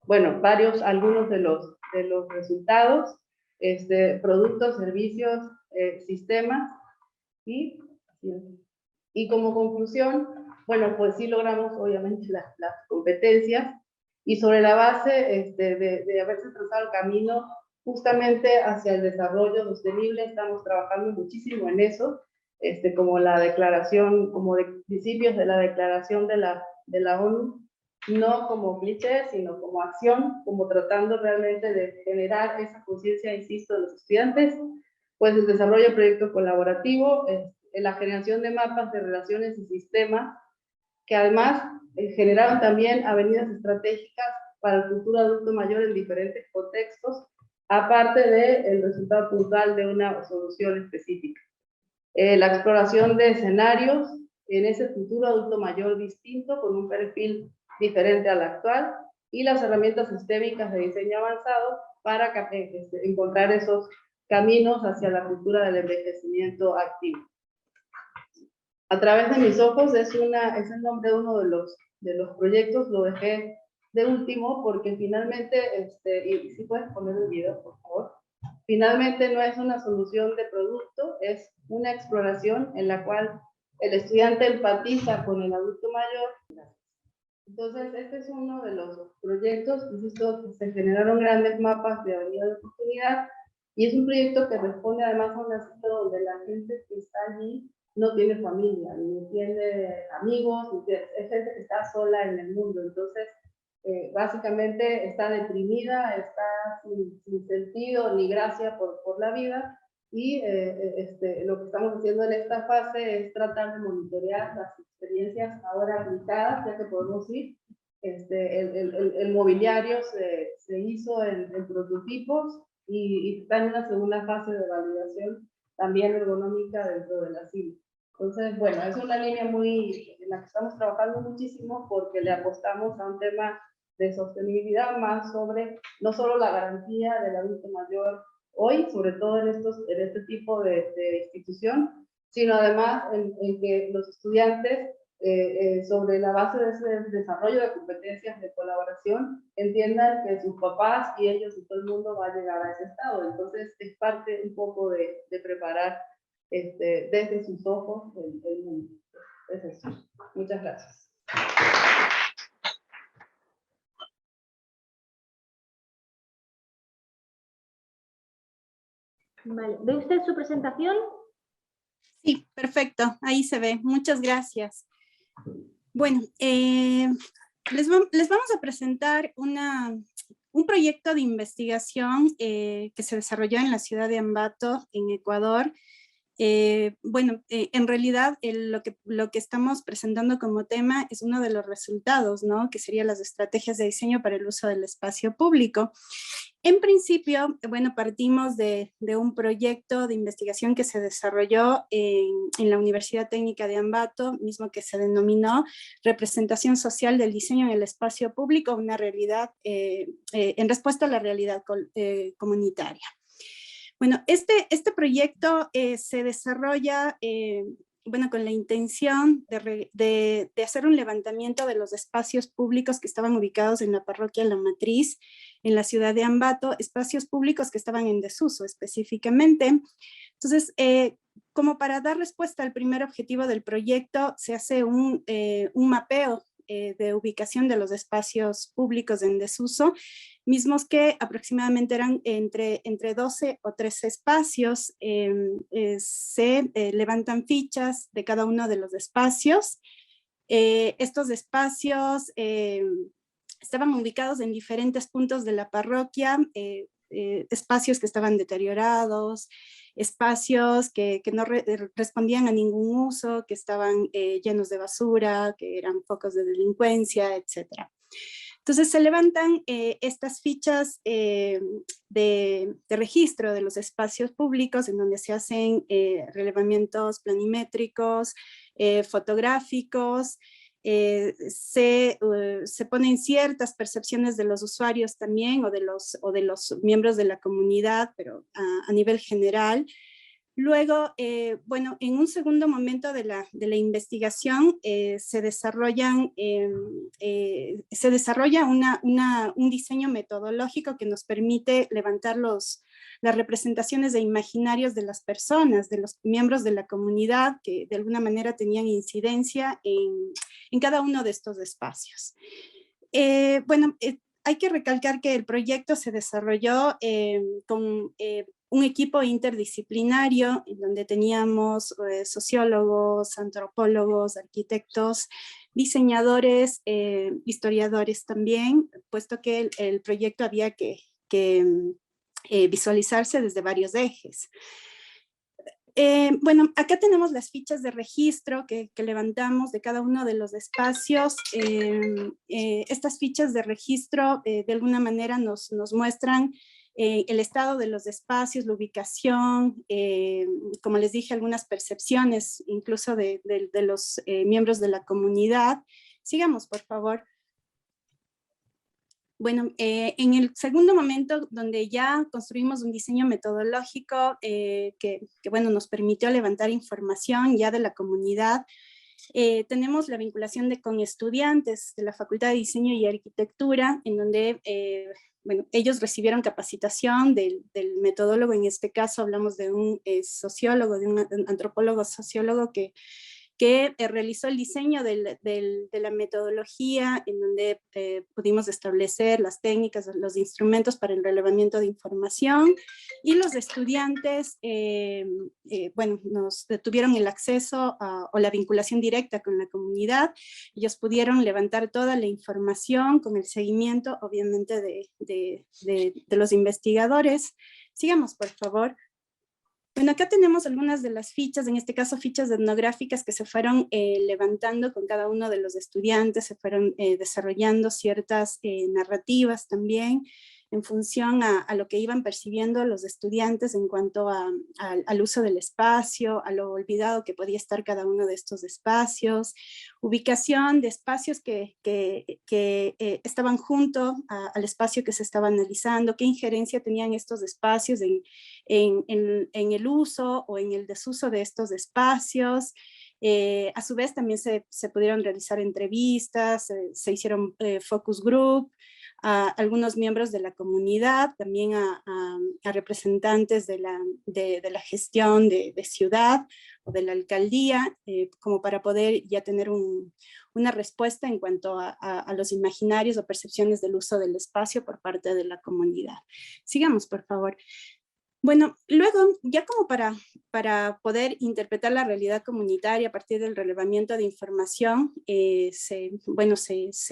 Bueno, algunos de los resultados, productos, servicios, sistemas, y como conclusión, bueno, pues sí logramos obviamente las competencias, y sobre la base de haberse trazado el camino justamente hacia el desarrollo sostenible, estamos trabajando muchísimo en eso, como la declaración, como de principios de la declaración de la ONU, no como cliché, sino como acción, como tratando realmente de generar esa conciencia, insisto, de los estudiantes, pues el desarrollo de proyecto colaborativo, la generación de mapas de relaciones y sistemas, que además generaron también avenidas estratégicas para el futuro adulto mayor en diferentes contextos, aparte del resultado puntual de una solución específica. La exploración de escenarios en ese futuro adulto mayor distinto, con un perfil diferente al actual, y las herramientas sistémicas de diseño avanzado para encontrar esos caminos hacia la cultura del envejecimiento activo. A través de mis ojos es el nombre de uno de los proyectos, lo dejé de último porque finalmente, y si puedes poner el video, por favor, finalmente no es una solución de producto, es una exploración en la cual el estudiante empatiza con el adulto mayor Entonces, este es uno de los proyectos, insisto, que se generaron grandes mapas de avenida de oportunidad, y es un proyecto que responde además a una cita donde la gente que está allí no tiene familia, ni tiene amigos, es gente que está sola en el mundo. Entonces, básicamente está deprimida, está sin sentido ni gracia por la vida, y lo que estamos haciendo en esta fase es tratar de monitorear las experiencias ahora aplicadas, ya que podemos ir. El mobiliario se hizo en prototipos y está en una segunda fase de validación también ergonómica dentro del asilo. Entonces, bueno, es una línea en la que estamos trabajando muchísimo, porque le apostamos a un tema de sostenibilidad más sobre no solo la garantía del adulto mayor hoy, sobre todo en este tipo de institución, sino además en que los estudiantes, sobre la base de ese desarrollo de competencias de colaboración, entiendan que sus papás y ellos y todo el mundo va a llegar a ese estado. Entonces, es parte un poco de preparar desde sus ojos el mundo. Es eso. Muchas gracias. Vale. ¿Ve usted su presentación? Sí, perfecto. Ahí se ve. Muchas gracias. Bueno, les vamos a presentar un proyecto de investigación que se desarrolló en la ciudad de Ambato, en Ecuador. En realidad lo que estamos presentando como tema es uno de los resultados, ¿no? Que serían las estrategias de diseño para el uso del espacio público. En principio, bueno, partimos de un proyecto de investigación que se desarrolló en la Universidad Técnica de Ambato, mismo que se denominó Representación Social del Diseño en el Espacio Público, una realidad, en respuesta a la realidad comunitaria. Bueno, este proyecto se desarrolla con la intención de hacer un levantamiento de los espacios públicos que estaban ubicados en la parroquia La Matriz, en la ciudad de Ambato, espacios públicos que estaban en desuso específicamente. Entonces, como para dar respuesta al primer objetivo del proyecto, se hace un mapeo de ubicación de los espacios públicos en desuso, mismos que aproximadamente eran entre 12 o 13 espacios. Se levantan fichas de cada uno de los espacios. Estos espacios estaban ubicados en diferentes puntos de la parroquia, espacios que estaban deteriorados, espacios que no respondían a ningún uso, que estaban llenos de basura, que eran focos de delincuencia, etc. Entonces se levantan estas fichas de registro de los espacios públicos, en donde se hacen relevamientos planimétricos, fotográficos, se ponen ciertas percepciones de los usuarios también, o de los miembros de la comunidad, pero a nivel general. Luego, en un segundo momento de la investigación se desarrolla un diseño metodológico que nos permite levantar las representaciones de imaginarios de las personas, de los miembros de la comunidad que de alguna manera tenían incidencia en cada uno de estos espacios. Hay que recalcar que el proyecto se desarrolló con un equipo interdisciplinario en donde teníamos sociólogos, antropólogos, arquitectos, diseñadores, historiadores también, puesto que el proyecto había que visualizarse desde varios ejes. Acá tenemos las fichas de registro que levantamos de cada uno de los espacios. Estas fichas de registro de alguna manera nos muestran el estado de los espacios, la ubicación, como les dije, algunas percepciones incluso de los miembros de la comunidad. Sigamos, por favor. Bueno, en el segundo momento, donde ya construimos un diseño metodológico que nos permitió levantar información ya de la comunidad, tenemos la vinculación con estudiantes de la Facultad de Diseño y Arquitectura, en donde ellos recibieron capacitación del metodólogo. En este caso hablamos de un sociólogo, de un antropólogo sociólogo que que realizó el diseño de la metodología en donde pudimos establecer las técnicas, los instrumentos para el relevamiento de información, y los estudiantes, bueno, nos tuvieron el acceso o la vinculación directa con la comunidad. Ellos pudieron levantar toda la información con el seguimiento, obviamente, de los investigadores. Sigamos, por favor. Bueno, acá tenemos algunas de las fichas, en este caso fichas etnográficas que se fueron levantando con cada uno de los estudiantes, se fueron desarrollando ciertas narrativas también en función a lo que iban percibiendo los estudiantes en cuanto al uso del espacio, a lo olvidado que podía estar cada uno de estos espacios, ubicación de espacios que estaban junto al espacio que se estaba analizando, qué injerencia tenían estos espacios en el uso o en el desuso de estos espacios. A su vez también se pudieron realizar entrevistas, se hicieron focus group, a algunos miembros de la comunidad, también a representantes de la gestión de ciudad o de la alcaldía, como para poder ya tener una respuesta en cuanto a los imaginarios o percepciones del uso del espacio por parte de la comunidad. Sigamos, por favor. Bueno, luego, ya como para poder interpretar la realidad comunitaria a partir del relevamiento de información, se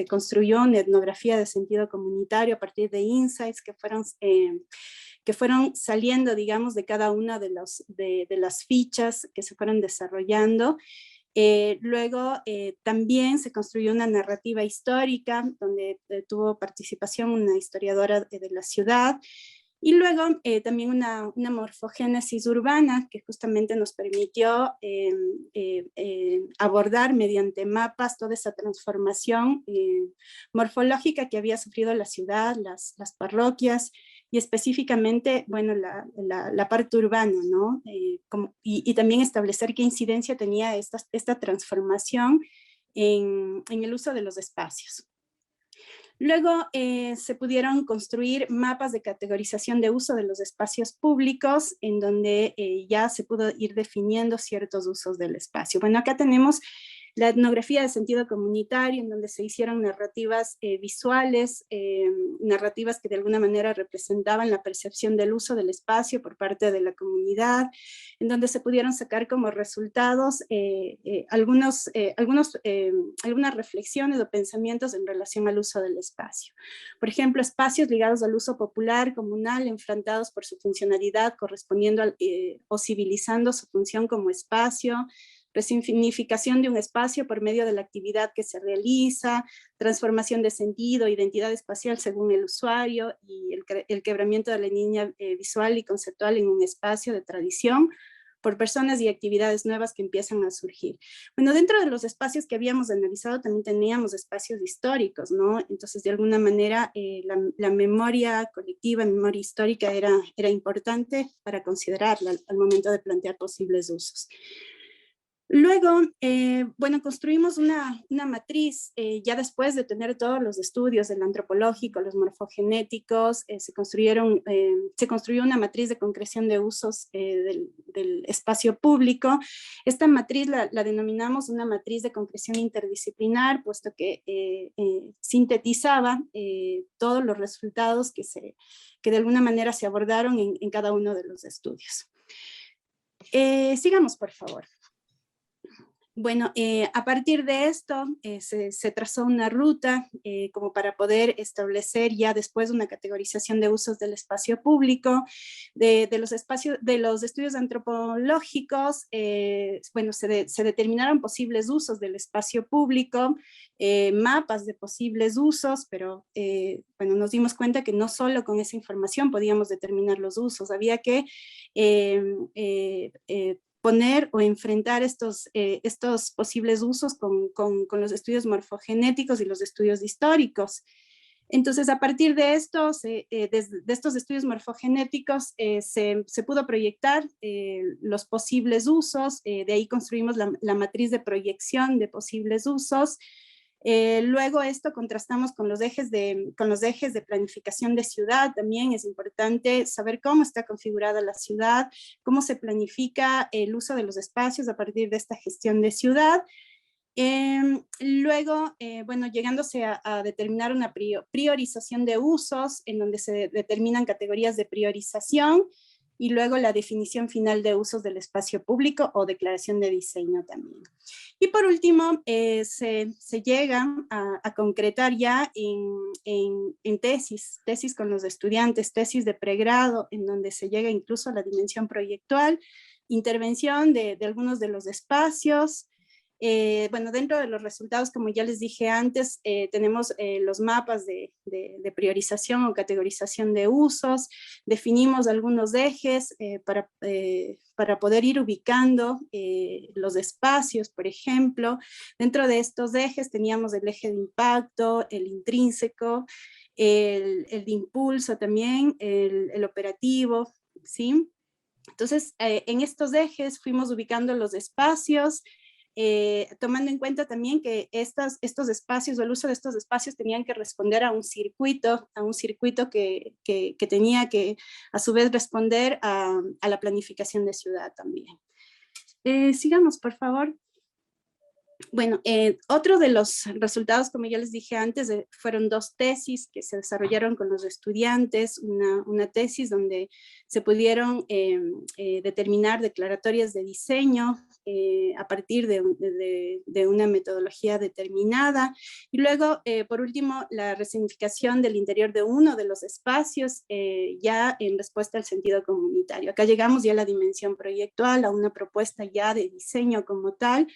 construyó una etnografía de sentido comunitario a partir de insights que fueron saliendo, digamos, de cada una de las fichas que se fueron desarrollando. Luego también se construyó una narrativa histórica donde tuvo participación una historiadora de la ciudad. Y luego también una morfogénesis urbana que justamente nos permitió abordar mediante mapas toda esa transformación morfológica que había sufrido la ciudad, las parroquias y específicamente, bueno, la parte urbana, ¿no? Y también establecer qué incidencia tenía esta transformación en el uso de los espacios. Luego se pudieron construir mapas de categorización de uso de los espacios públicos en donde ya se pudo ir definiendo ciertos usos del espacio. Bueno, acá tenemos la etnografía de sentido comunitario en donde se hicieron narrativas visuales, narrativas que de alguna manera representaban la percepción del uso del espacio por parte de la comunidad, en donde se pudieron sacar como resultados algunas reflexiones o pensamientos en relación al uso del espacio. Por ejemplo, espacios ligados al uso popular, comunal, enfrentados por su funcionalidad, correspondiendo o civilizando su función como espacio, resignificación de un espacio por medio de la actividad que se realiza, transformación de sentido, identidad espacial según el usuario y el quebramiento de la línea visual y conceptual en un espacio de tradición por personas y actividades nuevas que empiezan a surgir. Bueno, dentro de los espacios que habíamos analizado también teníamos espacios históricos, ¿no? Entonces, de alguna manera, la memoria colectiva, memoria histórica era importante para considerarla al momento de plantear posibles usos. Luego, bueno, construimos una matriz, ya después de tener todos los estudios, el antropológico, los morfogenéticos, se construyó una matriz de concreción de usos del espacio público. Esta matriz la denominamos una matriz de concreción interdisciplinar, puesto que sintetizaba todos los resultados que de alguna manera se abordaron en cada uno de los estudios. Sigamos, por favor. Bueno, a partir de esto se trazó una ruta como para poder establecer ya después una categorización de usos del espacio público, de los estudios antropológicos. Bueno, se determinaron posibles usos del espacio público, mapas de posibles usos, pero bueno, nos dimos cuenta que no solo con esa información podíamos determinar los usos, había que poner o enfrentar estos posibles usos con los estudios morfogenéticos y los estudios históricos. Entonces, a partir de estos estudios morfogenéticos se pudo proyectar los posibles usos, de ahí construimos la matriz de proyección de posibles usos. Luego esto contrastamos con los ejes de planificación de ciudad. También es importante saber cómo está configurada la ciudad, cómo se planifica el uso de los espacios a partir de esta gestión de ciudad. Luego, bueno, llegándose a determinar una priorización de usos, en donde se determinan categorías de priorización, y luego la definición final de usos del espacio público o declaración de diseño también. Y por último, se llega a concretar ya en tesis con los estudiantes, tesis de pregrado, en donde se llega incluso a la dimensión proyectual, intervención de algunos de los espacios. Bueno, dentro de los resultados, como ya les dije antes, tenemos los mapas de priorización o categorización de usos, definimos algunos ejes para poder ir ubicando los espacios, por ejemplo. Dentro de estos ejes teníamos el eje de impacto, el intrínseco, el de impulso también, el operativo, ¿sí? Entonces, en estos ejes fuimos ubicando los espacios, tomando en cuenta también que estos espacios o el uso de estos espacios tenían que responder a un circuito que tenía que a su vez responder a la planificación de ciudad también. Sigamos, por favor. Bueno, otro de los resultados, como ya les dije antes, fueron dos tesis que se desarrollaron con los estudiantes, una tesis donde se pudieron determinar declaratorias de diseño a partir de una metodología determinada, y luego, por último, la resignificación del interior de uno de los espacios ya en respuesta al sentido comunitario. Acá llegamos ya a la dimensión proyectual, a una propuesta ya de diseño como tal,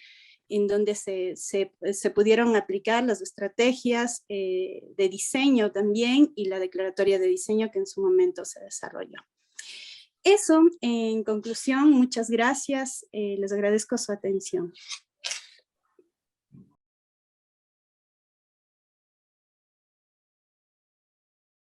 en donde se pudieron aplicar las estrategias de diseño también y la declaratoria de diseño que en su momento se desarrolló. Eso, en conclusión, muchas gracias, les agradezco su atención.